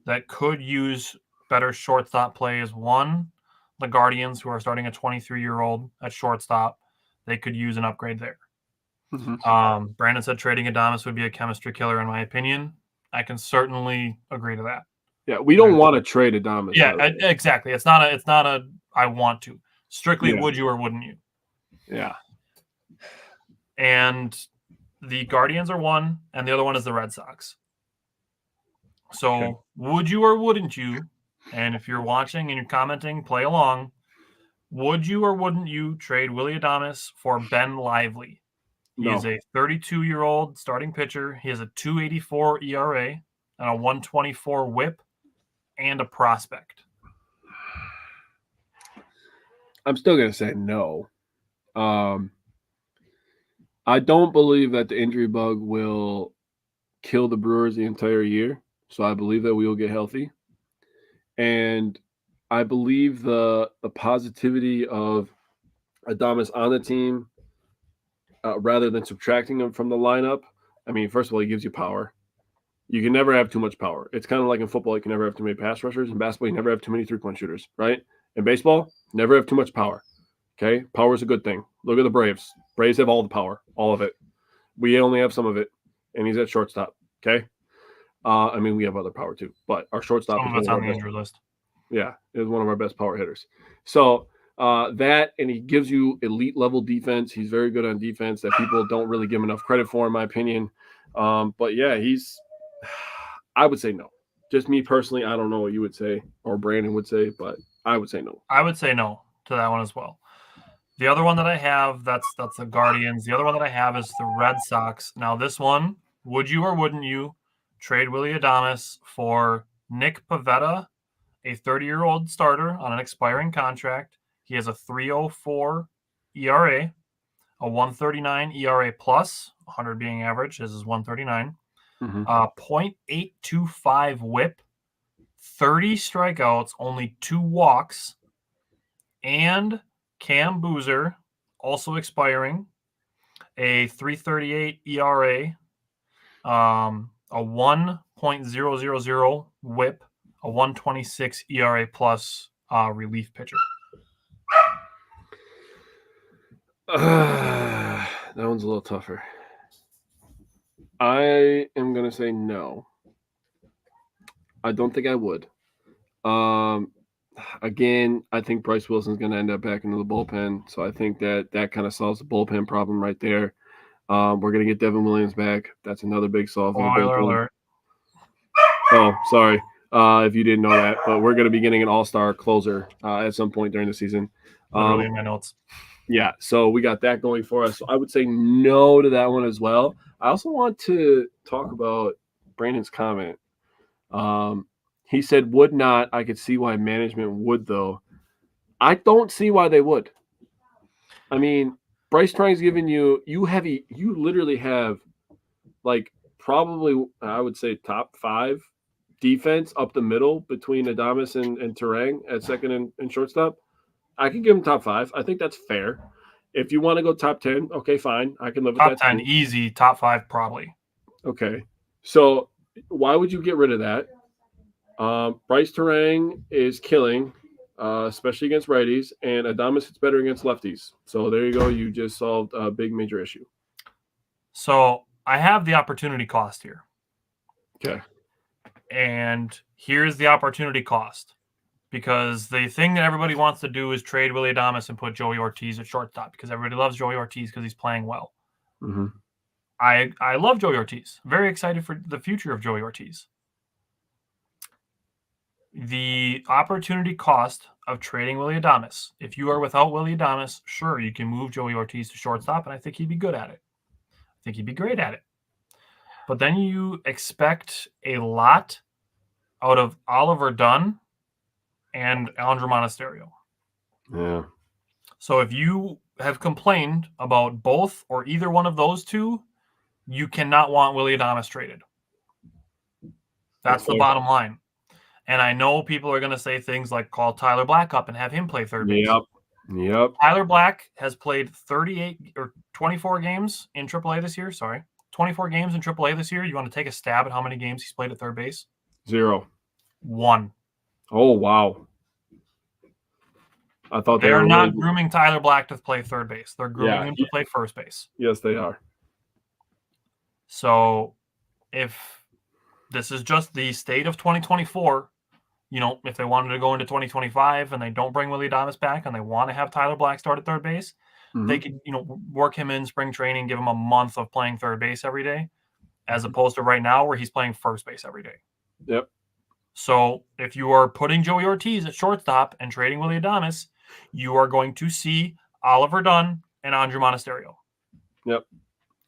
that could use better shortstop play is 1, the Guardians, who are starting a 23-year-old at shortstop. They could use an upgrade there. Mm-hmm. Brandon said trading Adames would be a chemistry killer, in my opinion. I can certainly agree to that. Yeah, we don't want to trade Adames. Yeah, exactly. It's not a I want to. Strictly would you or wouldn't you? Yeah. And the Guardians are 1, and the other one is the Red Sox. So would you or wouldn't you? And if you're watching and you're commenting, play along. Would you or wouldn't you trade Willy Adames for Ben Lively? He is a 32-year-old starting pitcher. He has a 2.84 ERA and a 124 WHIP and a prospect. I'm still going to say no. I don't believe that the injury bug will kill the Brewers the entire year. So I believe that we will get healthy. And I believe the positivity of Adames on the team rather than subtracting him from the lineup. I mean, first of all, he gives you power. You can never have too much power. It's kind of like in football, you can never have too many pass rushers. In basketball, you never have too many three-point shooters, right? In baseball, never have too much power. Okay? Power is a good thing. Look at the Braves. Braves have all the power, all of it. We only have some of it, and he's at shortstop. Okay? I mean, we have other power too, but our shortstop Some of it's on the injury list. Yeah, is one of our best power hitters. So that, and he gives you elite level defense. He's very good on defense that people don't really give him enough credit for, in my opinion. But yeah, I would say no. just me personally, I don't know what you would say or Brandon would say, but I would say no. I would say no to that one as well. The other one that I have, that's the Guardians. The other one that I have is the Red Sox. Now, this one, would you or wouldn't you trade Willy Adames for Nick Pivetta, a 30-year-old starter on an expiring contract? He has a 3.04 ERA, a 139 ERA plus, 100 being average. His is 139. Mm-hmm. 0.825 WHIP, 30 strikeouts, only 2 walks, and Cam Boozer, also expiring, a 3.38 ERA, a 1.000 WHIP, a 126 ERA plus relief pitcher. That one's a little tougher. I am going to say no. I don't think I would. Again, I think Bryce Wilson's going to end up back into the bullpen, so I think that kind of solves the bullpen problem right there. We're going to get Devin Williams back. That's another big solve for the bullpen. Alert. Oh, sorry if you didn't know that, but we're going to be getting an all-star closer at some point during the season. Literally in my notes. Yeah, so we got that going for us. So I would say no to that one as well. I also want to talk about Brandon's comment. He said would not. I could see why management would, though. I don't see why they would. I mean, Bryce Trang's giving you literally have like probably, I would say, top 5 defense up the middle between Adames and Terang at second and shortstop. I can give him top 5. I think that's fair. If you want to go top 10, okay, fine. I can live with that. Top 10, too. Easy. Top 5, probably. Okay. So why would you get rid of that? Bryce Terang is killing, especially against righties, and Adames hits better against lefties. So there you go. You just solved a big major issue. So I have the opportunity cost here. Okay. And here's the opportunity cost. Because the thing that everybody wants to do is trade Willy Adames and put Joey Ortiz at shortstop because everybody loves Joey Ortiz because he's playing well. Mm-hmm. I love Joey Ortiz. Very excited for the future of Joey Ortiz. The opportunity cost of trading Willy Adames. If you are without Willy Adames, sure, you can move Joey Ortiz to shortstop, and I think he'd be good at it. I think he'd be great at it. But then you expect a lot out of Oliver Dunn and Andrew Monasterio. Yeah. So if you have complained about both or either one of those two, you cannot want Willy Adames traded. That's the bottom line. And I know people are going to say things like call Tyler Black up and have him play third base. Yep. Tyler Black has played 38 or 24 games in AAA this year. 24 games in AAA this year. You want to take a stab at how many games he's played at third base? 0. 1. Oh, wow. I thought they are not grooming Tyler Black to play third base. They're grooming him to play first base. Yes, they are. So if this is just the state of 2024, if they wanted to go into 2025 and they don't bring Willy Adames back and they want to have Tyler Black start at third base, they could, work him in spring training, give him a month of playing third base every day, as opposed to right now where he's playing first base every day. Yep. So if you are putting Joey Ortiz at shortstop and trading Willy Adames, you are going to see Oliver Dunn and Andrew Monasterio. Yep.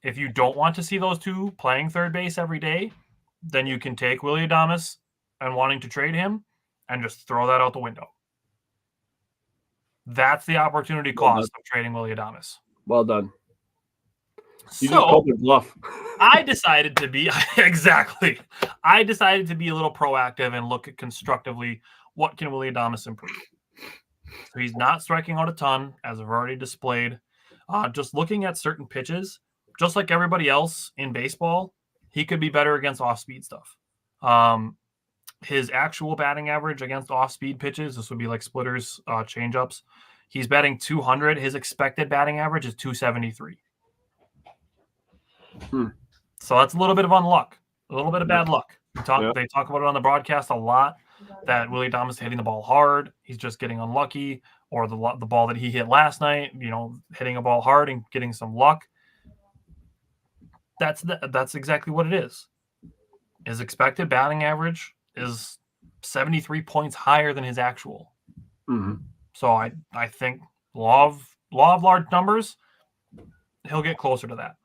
If you don't want to see those two playing third base every day, then you can take Willy Adames and wanting to trade him and just throw that out the window. That's the opportunity cost of trading Willy Adames. Well done. You so, just called it bluff. I decided to be exactly. I decided to be a little proactive and look at constructively what can Willy Adames improve. So he's not striking out a ton, as I've already displayed. Just looking at certain pitches, just like everybody else in baseball, he could be better against off-speed stuff. His actual batting average against off-speed pitches, this would be like splitters, changeups, he's batting 200. His expected batting average is 273. So that's a little bit of unluck, a little bit of bad luck. They talk about it on the broadcast a lot, that Willy Adames is hitting the ball hard. He's just getting unlucky, or the ball that he hit last night, hitting a ball hard and getting some luck. That's exactly what it is. His expected batting average is 73 points higher than his actual. Mm-hmm. So I think law of large numbers, he'll get closer to that.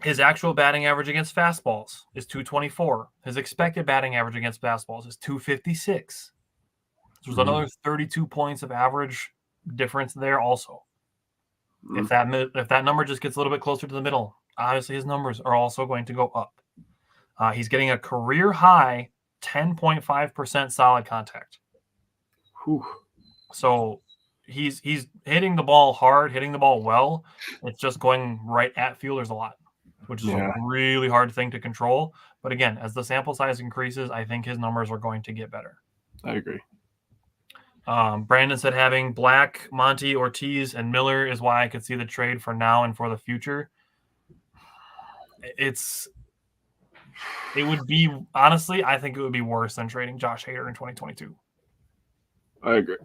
His actual batting average against fastballs is 224. His expected batting average against fastballs is 256. There's another 32 points of average difference there also. If that number just gets a little bit closer to the middle, obviously his numbers are also going to go up. He's getting a career high 10.5% solid contact. Whew. So he's hitting the ball hard, hitting the ball well. It's just going right at fielders a lot, which is a really hard thing to control. But again, as the sample size increases, I think his numbers are going to get better. I agree. Brandon said having Black, Monty, Ortiz, and Miller is why I could see the trade for now and for the future. It would be, honestly, I think it would be worse than trading Josh Hader in 2022. I agree.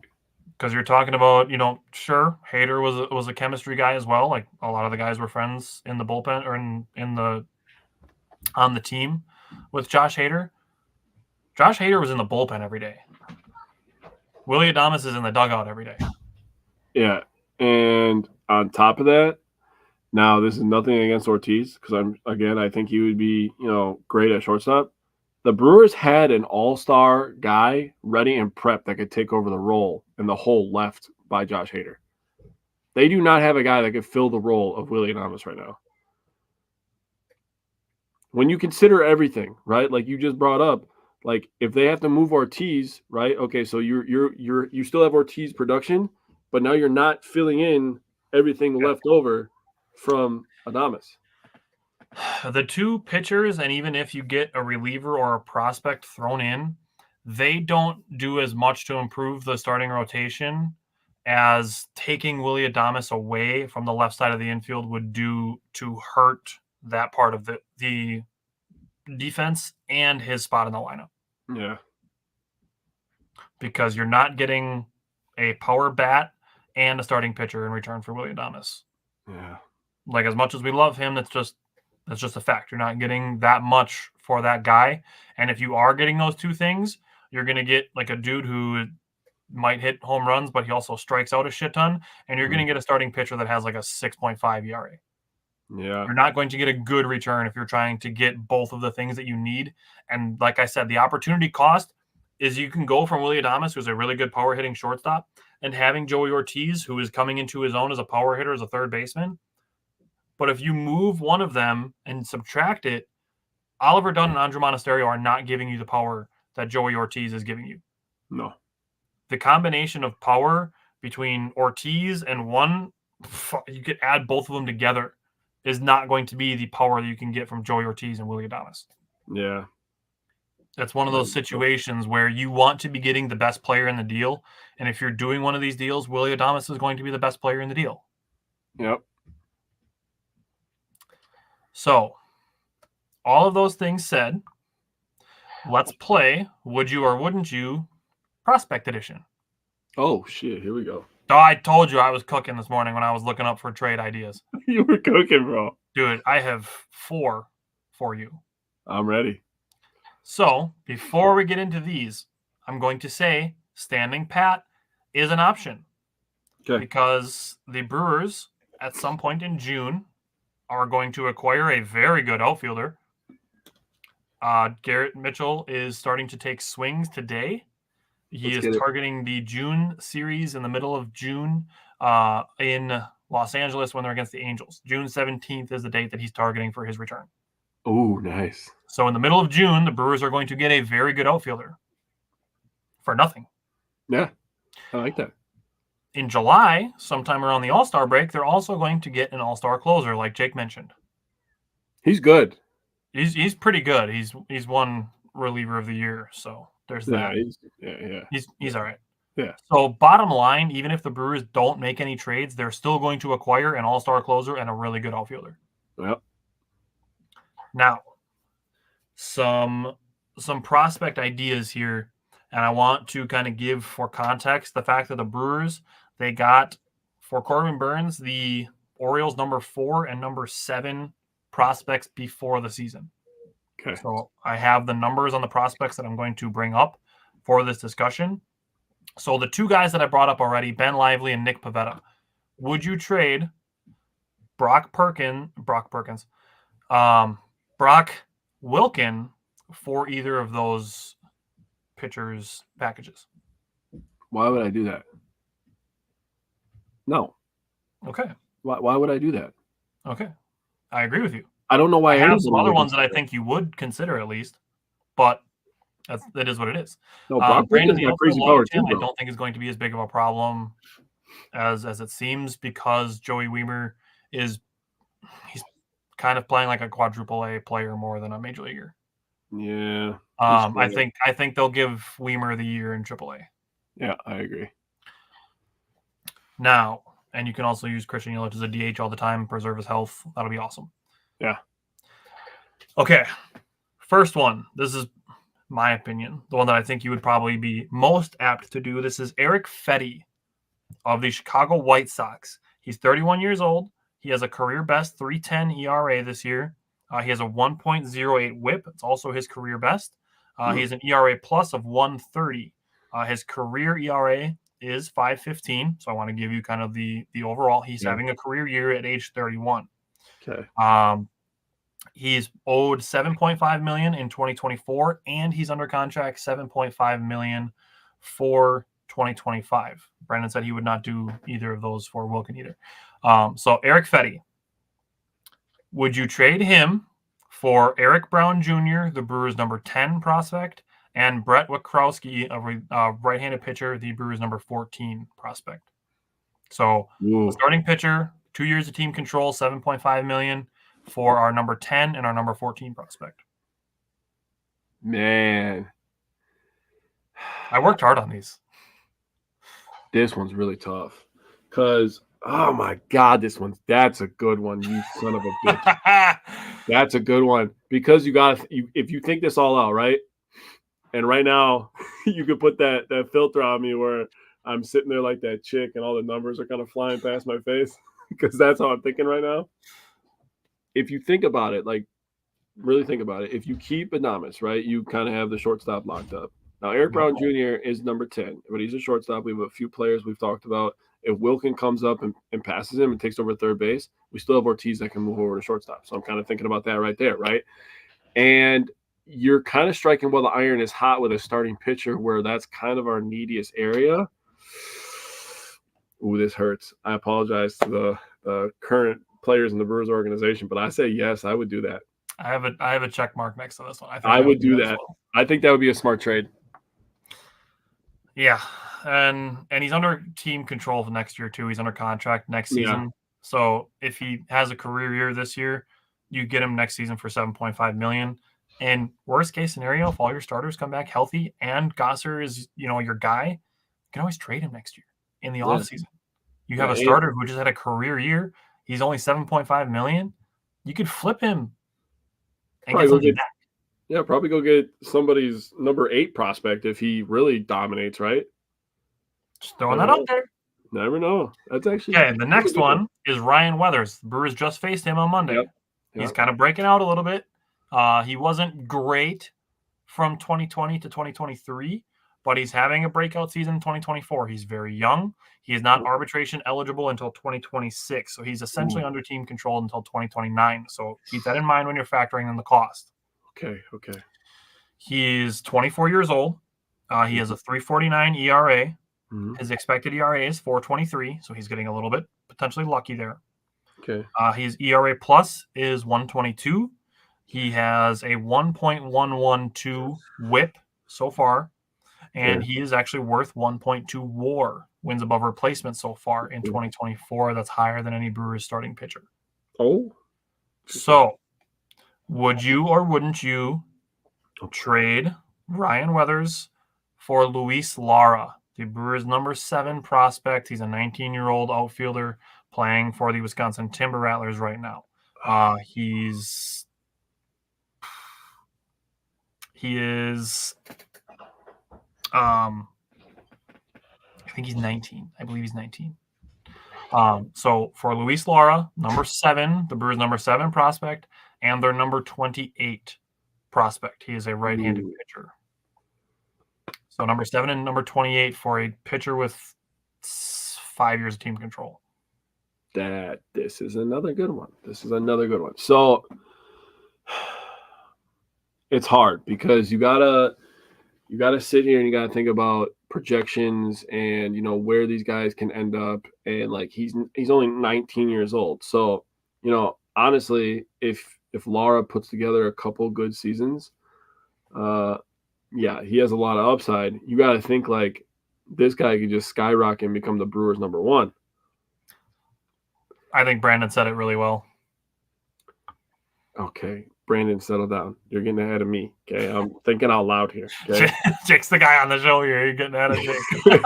Because you're talking about, sure, Hader was a chemistry guy as well. Like a lot of the guys were friends in the bullpen or on the team with Josh Hader. Josh Hader was in the bullpen every day. Willy Adames is in the dugout every day. Yeah, and on top of that, now this is nothing against Ortiz because I think he would be great at shortstop. The Brewers had an all-star guy ready and prepped that could take over the role in the hole left by Josh Hader. They do not have a guy that could fill the role of Willy Adames right now. When you consider everything, right? Like you just brought up, like if they have to move Ortiz, right? Okay, so you still have Ortiz production, but now you're not filling in everything left over from Adames. The two pitchers, and even if you get a reliever or a prospect thrown in, they don't do as much to improve the starting rotation as taking Willy Adames away from the left side of the infield would do to hurt that part of the defense and his spot in the lineup. Yeah. Because you're not getting a power bat and a starting pitcher in return for Willy Adames. Yeah. Like as much as we love him, that's just a fact. You're not getting that much for that guy. And if you are getting those two things, you're going to get like a dude who might hit home runs, but he also strikes out a shit ton. And you're going to get a starting pitcher that has like a 6.5 ERA. Yeah. You're not going to get a good return if you're trying to get both of the things that you need. And like I said, the opportunity cost is you can go from Willy Adames, who's a really good power hitting shortstop, and having Joey Ortiz, who is coming into his own as a power hitter, as a third baseman. But if you move one of them and subtract it, Oliver Dunn and Andrew Monasterio are not giving you the power that Joey Ortiz is giving you. No. The combination of power between Ortiz and one, you could add both of them together, is not going to be the power that you can get from Joey Ortiz and Willy Adames. Yeah. That's one of those situations where you want to be getting the best player in the deal. And if you're doing one of these deals, Willy Adames is going to be the best player in the deal. Yep. So, all of those things said, let's play Would You or Wouldn't You Prospect Edition. Oh, shit. Here we go. Oh, I told you I was cooking this morning when I was looking up for trade ideas. You were cooking, bro. Dude, I have 4 for you. I'm ready. So, before we get into these, I'm going to say standing pat is an option. Okay. Because the Brewers, at some point in June, are going to acquire a very good outfielder. Garrett Mitchell is starting to take swings today. He is targeting the June series in the middle of June in Los Angeles when they're against the Angels. June 17th is the date that he's targeting for his return. Oh, nice. So in the middle of June, the Brewers are going to get a very good outfielder for nothing. Yeah, I like that. In July, sometime around the All-Star break, they're also going to get an All-Star closer, like Jake mentioned. He's good. He's pretty good. He's won reliever of the year, so there's that. He's all right. Yeah. So bottom line, even if the Brewers don't make any trades, they're still going to acquire an all-star closer and a really good outfielder. Yep. Now, some prospect ideas here, and I want to kind of give for context the fact that the Brewers, they got for Corbin Burns the Orioles number 4 and number 7 prospects before the season. Okay. So I have the numbers on the prospects that I'm going to bring up for this discussion. So the two guys that I brought up already, Ben Lively and Nick Pivetta, would you trade Brock Wilken for either of those pitchers' packages? Why would I do that? No. Okay. Why would I do that? Okay. I agree with you. I don't know why. I have some anybody other would ones that I consider it. think you would consider at least, but that is what it is. No, Brock Brandon Wilken's got Neal, crazy for power too, Logan, I bro. don't think is going to be as big of a problem as it seems, because Joey Wiemer he's kind of playing like a quadruple A player more than a major leaguer. Yeah. I think they'll give Wiemer the year in AAA. Yeah, I agree. Now, and you can also use Christian Yelich as a DH all the time, preserve his health. That'll be awesome. Yeah. Okay. First one. This is my opinion. The one that I think you would probably be most apt to do. This is Eric Fetty of the Chicago White Sox. He's 31 years old. He has a career best 3.10 ERA this year. He has a 1.08 WHIP. It's also his career best. He has an ERA plus of 1.30. His career ERA is 5.15. So I want to give you kind of the overall. He's having a career year at age 31. Okay. He's owed $7.5 million in 2024, and he's under contract $7.5 million for 2025. Brandon said he would not do either of those for Wilken either. So Eric Fetty, would you trade him for Eric Brown Jr., the Brewers' number 10 prospect, and Brett Witkowski, a right-handed pitcher, the Brewers' number 14 prospect? So starting pitcher, 2 years of team control, $7.5 million for our number 10 and our number 14 prospect. Man, I worked hard on these. This one's really tough because, oh my God, that's a good one, you son of a bitch. That's a good one because if you think this all out, right? And right now you could put that filter on me where I'm sitting there like that chick and all the numbers are kind of flying past my face because that's how I'm thinking right now. If you think about it, like really think about it, if you keep Adames, right, you kind of have the shortstop locked up. Now, Eric Brown Jr. is number 10, but he's a shortstop. We have a few players we've talked about. If Wilken comes up and passes him and takes over third base, we still have Ortiz that can move over to shortstop. So I'm kind of thinking about that right there, right? And you're kind of striking while the iron is hot with a starting pitcher where that's kind of our neediest area. Ooh, this hurts. I apologize to the current players in the Brewers organization, but I say yes, I would do that. I have a check mark next to this one. I would do that. Well. I think that would be a smart trade. Yeah, and he's under team control for next year too. He's under contract next season. Yeah. So if he has a career year this year, you get him next season for $7.5 million. And worst case scenario, if all your starters come back healthy and Gosser is your guy, you can always trade him next year in the offseason. You have a starter who just had a career year. He's only $7.5 million. You could flip him and get something back. Yeah, probably go get somebody's number 8 prospect if he really dominates, right? Just throwing that out there. Never know. That's actually okay. The next one is Ryan Weathers. The Brewers just faced him on Monday. Yep. He's kind of breaking out a little bit. He wasn't great from 2020 to 2023, but he's having a breakout season in 2024. He's very young. He is not arbitration eligible until 2026. So he's essentially under team control until 2029. So keep that in mind when you're factoring in the cost. Okay. He's 24 years old. He has a 3.49 ERA. Mm-hmm. His expected ERA is 4.23. So he's getting a little bit potentially lucky there. Okay. His ERA plus is 1.22. He has a 1.112 WHIP so far, and he is actually worth 1.2 WAR, wins above replacement so far in 2024. That's higher than any Brewers starting pitcher. Oh. So, would you or wouldn't you trade Ryan Weathers for Luis Lara, the Brewers' number 7 prospect? He's a 19-year-old outfielder playing for the Wisconsin Timber Rattlers right now. He is I think he's 19. I believe he's 19. So for Luis Lara, number 7, the Brewers' number 7 prospect, and their number 28 prospect. He is a right-handed Ooh. pitcher. So number 7 and number 28 for a pitcher with 5 years of team control. This is another good one. So it's hard because you gotta sit here and you gotta think about projections and where these guys can end up, and like he's only 19 years old. So honestly, if Lara puts together a couple good seasons, yeah, he has a lot of upside. You got to think like this guy could just skyrocket and become the Brewers' number 1. I think Brandon said it really well. Okay, Brandon, settle down. You're getting ahead of me. Okay, I'm thinking out loud here. Okay, Jake's the guy on the show here. You're getting ahead of Jake.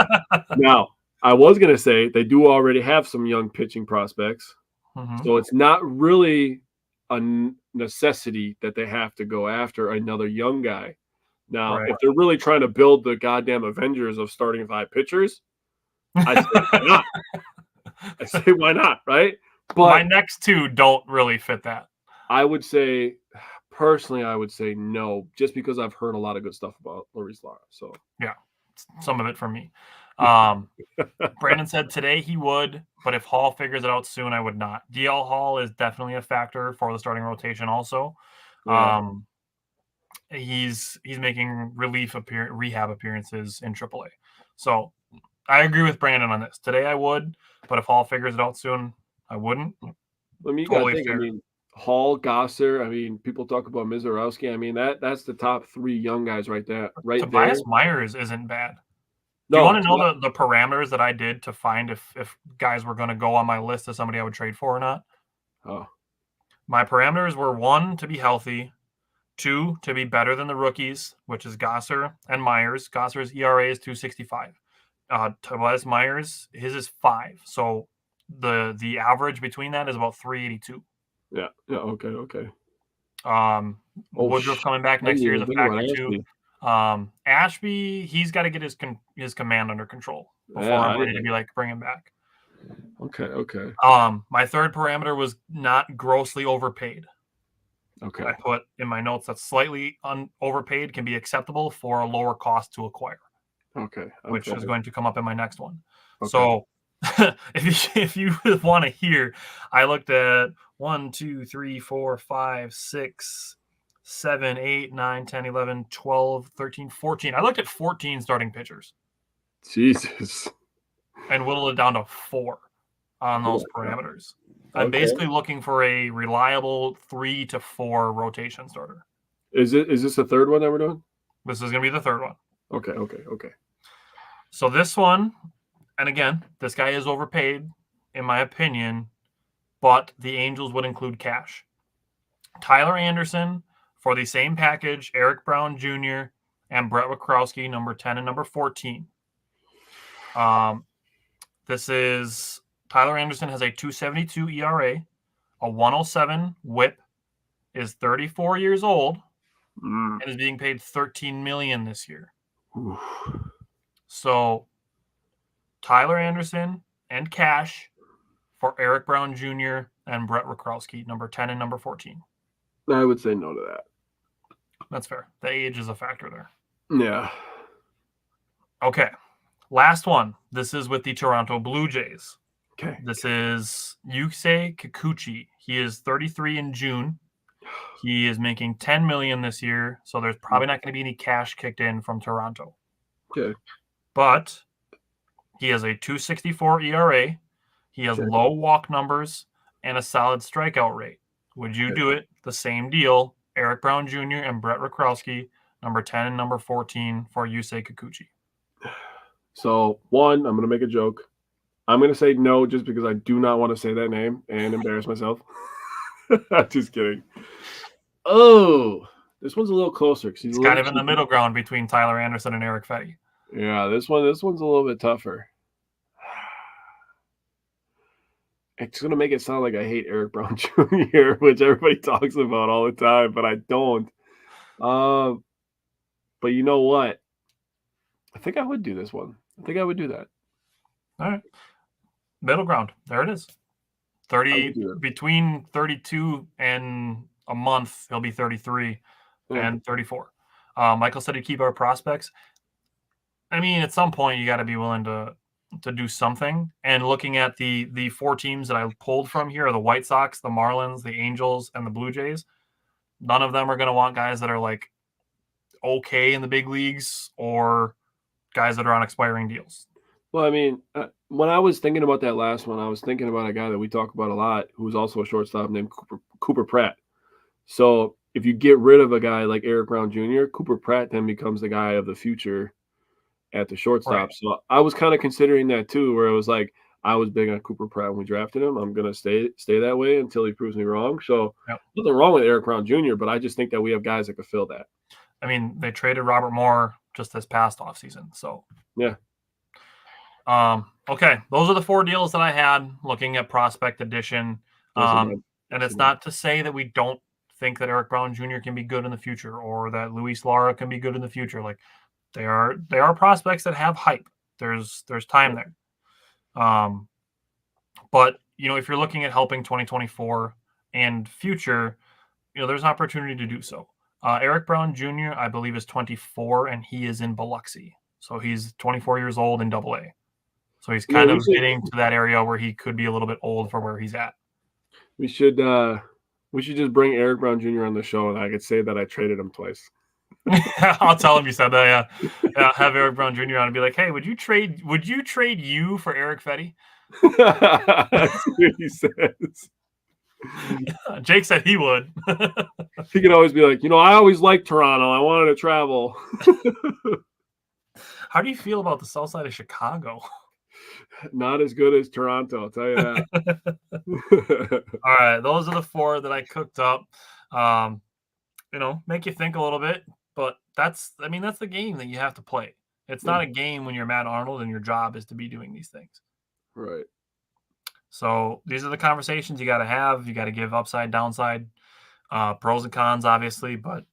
Now, I was gonna say they do already have some young pitching prospects, so it's not really a necessity that they have to go after another young guy. Now, Right. if they're really trying to build the goddamn Avengers of starting 5 pitchers, I say why not? Why not, right? But my next 2 don't really fit that. I would say, personally, no, just because I've heard a lot of good stuff about Luis Lara. So yeah, some of it from me. Brandon said today he would, but if Hall figures it out soon, I would not. DL Hall is definitely a factor for the starting rotation also. Yeah. He's making rehab appearances in AAA. So I agree with Brandon on this. Today I would, but if Hall figures it out soon, I wouldn't. I mean, you Totally gotta think. fair. I mean, Hall, Gosser. I mean, people talk about Mizorowski. I mean, that's the top 3 young guys right there. Tobias Myers isn't bad. Do No, you want to know the parameters that I did to find if guys were going to go on my list as somebody I would trade for or not? Oh, My parameters were 1, to be healthy, 2, to be better than the rookies, which is Gosser and Myers. Gosser's ERA is 2.65. Tobias Myers, his is 5. So the average between that is about 3.82. yeah. Okay. Woodruff coming back next year is a factor too. Ashby, he's got to get his command under control before I'm ready to be like, bring him back. Okay. My third parameter was not grossly overpaid. Okay. I put in my notes that slightly overpaid can be acceptable for a lower cost to acquire. Okay. Which is going to come up in my next one. Okay. So if you want to hear, I looked at 1, 2, 3, 4, 5, 6, 7, 8, 9, 10, 11, 12, 13, 14. I looked at 14 starting pitchers. Jesus. And whittled it down to 4 on those parameters. I'm basically looking for a reliable 3 to 4 rotation starter. Is this the third one that we're doing? This is going to be the third one. Okay. So this one, and again, this guy is overpaid, in my opinion, but the Angels would include cash. Tyler Anderson for the same package, Eric Brown Jr. and Brett Wikrowski, number 10 and number 14. This is Tyler Anderson has a 2.72 ERA, a 107 WHIP, is 34 years old, and is being paid $13 million this year. Oof. So Tyler Anderson and cash for Eric Brown Jr. and Brett Wikrowski, number 10 and number 14. I would say no to that. That's fair. The age is a factor there. Yeah. Okay. Last one. This is with the Toronto Blue Jays. Okay. This is Yusei Kikuchi. He is 33 in June. He is making $10 million this year, so there's probably not going to be any cash kicked in from Toronto. Okay. But he has a 2.64 ERA. He has low walk numbers and a solid strikeout rate. Would you do it? The same deal. Eric Brown Jr. and Brett Wikrowski, number 10 and number 14 for Yusei Kikuchi. So, one, I'm going to make a joke. I'm going to say no just because I do not want to say that name and embarrass myself. Just kidding. Oh, this one's a little closer. He's kind of in the middle ground between Tyler Anderson and Eric Fetty. Yeah, this one's a little bit tougher. It's going to make it sound like I hate Eric Brown Jr., which everybody talks about all the time, but I don't. But you know what? I think I would do this one. I think I would do that. All right. Middle ground. There it is. Between 32 and a month, he'll be 33. and 34. Michael said he'd keep our prospects. I mean, at some point, you got to be willing to do something. And looking at the 4 teams that I pulled from here are the White Sox, the Marlins, the Angels, and the Blue Jays. None of them are going to want guys that are like okay in the big leagues or guys that are on expiring deals. Well, I mean, when I was thinking about that last one, I was thinking about a guy that we talk about a lot who's also a shortstop named Cooper Pratt. So if you get rid of a guy like Eric Brown Jr., Cooper Pratt then becomes the guy of the future at the shortstop. Right. So I was kind of considering that too, where it was like I was big on Cooper Pratt when we drafted him. I'm gonna stay that way until he proves me wrong. So nothing wrong with Eric Brown Jr., but I just think that we have guys that could fill that. I mean, they traded Robert Moore just this past offseason. So yeah. Okay, those are the 4 deals that I had looking at prospect edition. And it's not to say that we don't think that Eric Brown Jr. can be good in the future or that Luis Lara can be good in the future. Like they are prospects that have hype. There's time there. But if you're looking at helping 2024 and future, there's an opportunity to do so. Eric Brown Jr., I believe, is 24 and he is in Biloxi. So he's 24 years old in AA. So he's kind of getting to that area where he could be a little bit old for where he's at. We should just bring Eric Brown Jr. on the show, and I could say that I traded him twice. I'll tell him you said that. Yeah, have Eric Brown Jr. on and be like, "Hey, would you trade you for Eric Fetty?" That's what he says. Jake said he would. He could always be like, I always liked Toronto. I wanted to travel. How do you feel about the south side of Chicago? Not as good as Toronto, I'll tell you that. All right, those are the 4 that I cooked up. Make you think a little bit, but that's the game that you have to play. It's not a game when you're Matt Arnold and your job is to be doing these things. Right. So these are the conversations you got to have. You got to give upside, downside, pros and cons, obviously, but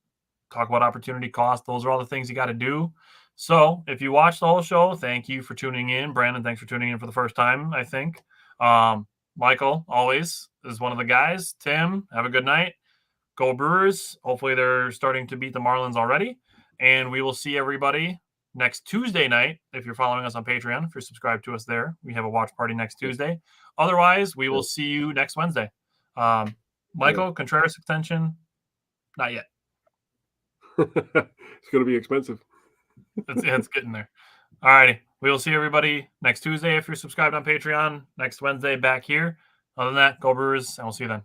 talk about opportunity cost. Those are all the things you got to do. So if you watched the whole show, thank you for tuning in. Brandon, thanks for tuning in for the first time, I think. Michael, always, is one of the guys. Tim, have a good night. Go Brewers. Hopefully they're starting to beat the Marlins already. And we will see everybody next Tuesday night. If you're following us on Patreon, if you're subscribed to us there, we have a watch party next Tuesday. Otherwise, we will see you next Wednesday. Michael, Contreras extension, not yet. It's going to be expensive. It's getting there. All righty. We will see everybody next Tuesday if you're subscribed on Patreon. Next Wednesday back here. Other than that, go Brewers, and we'll see you then.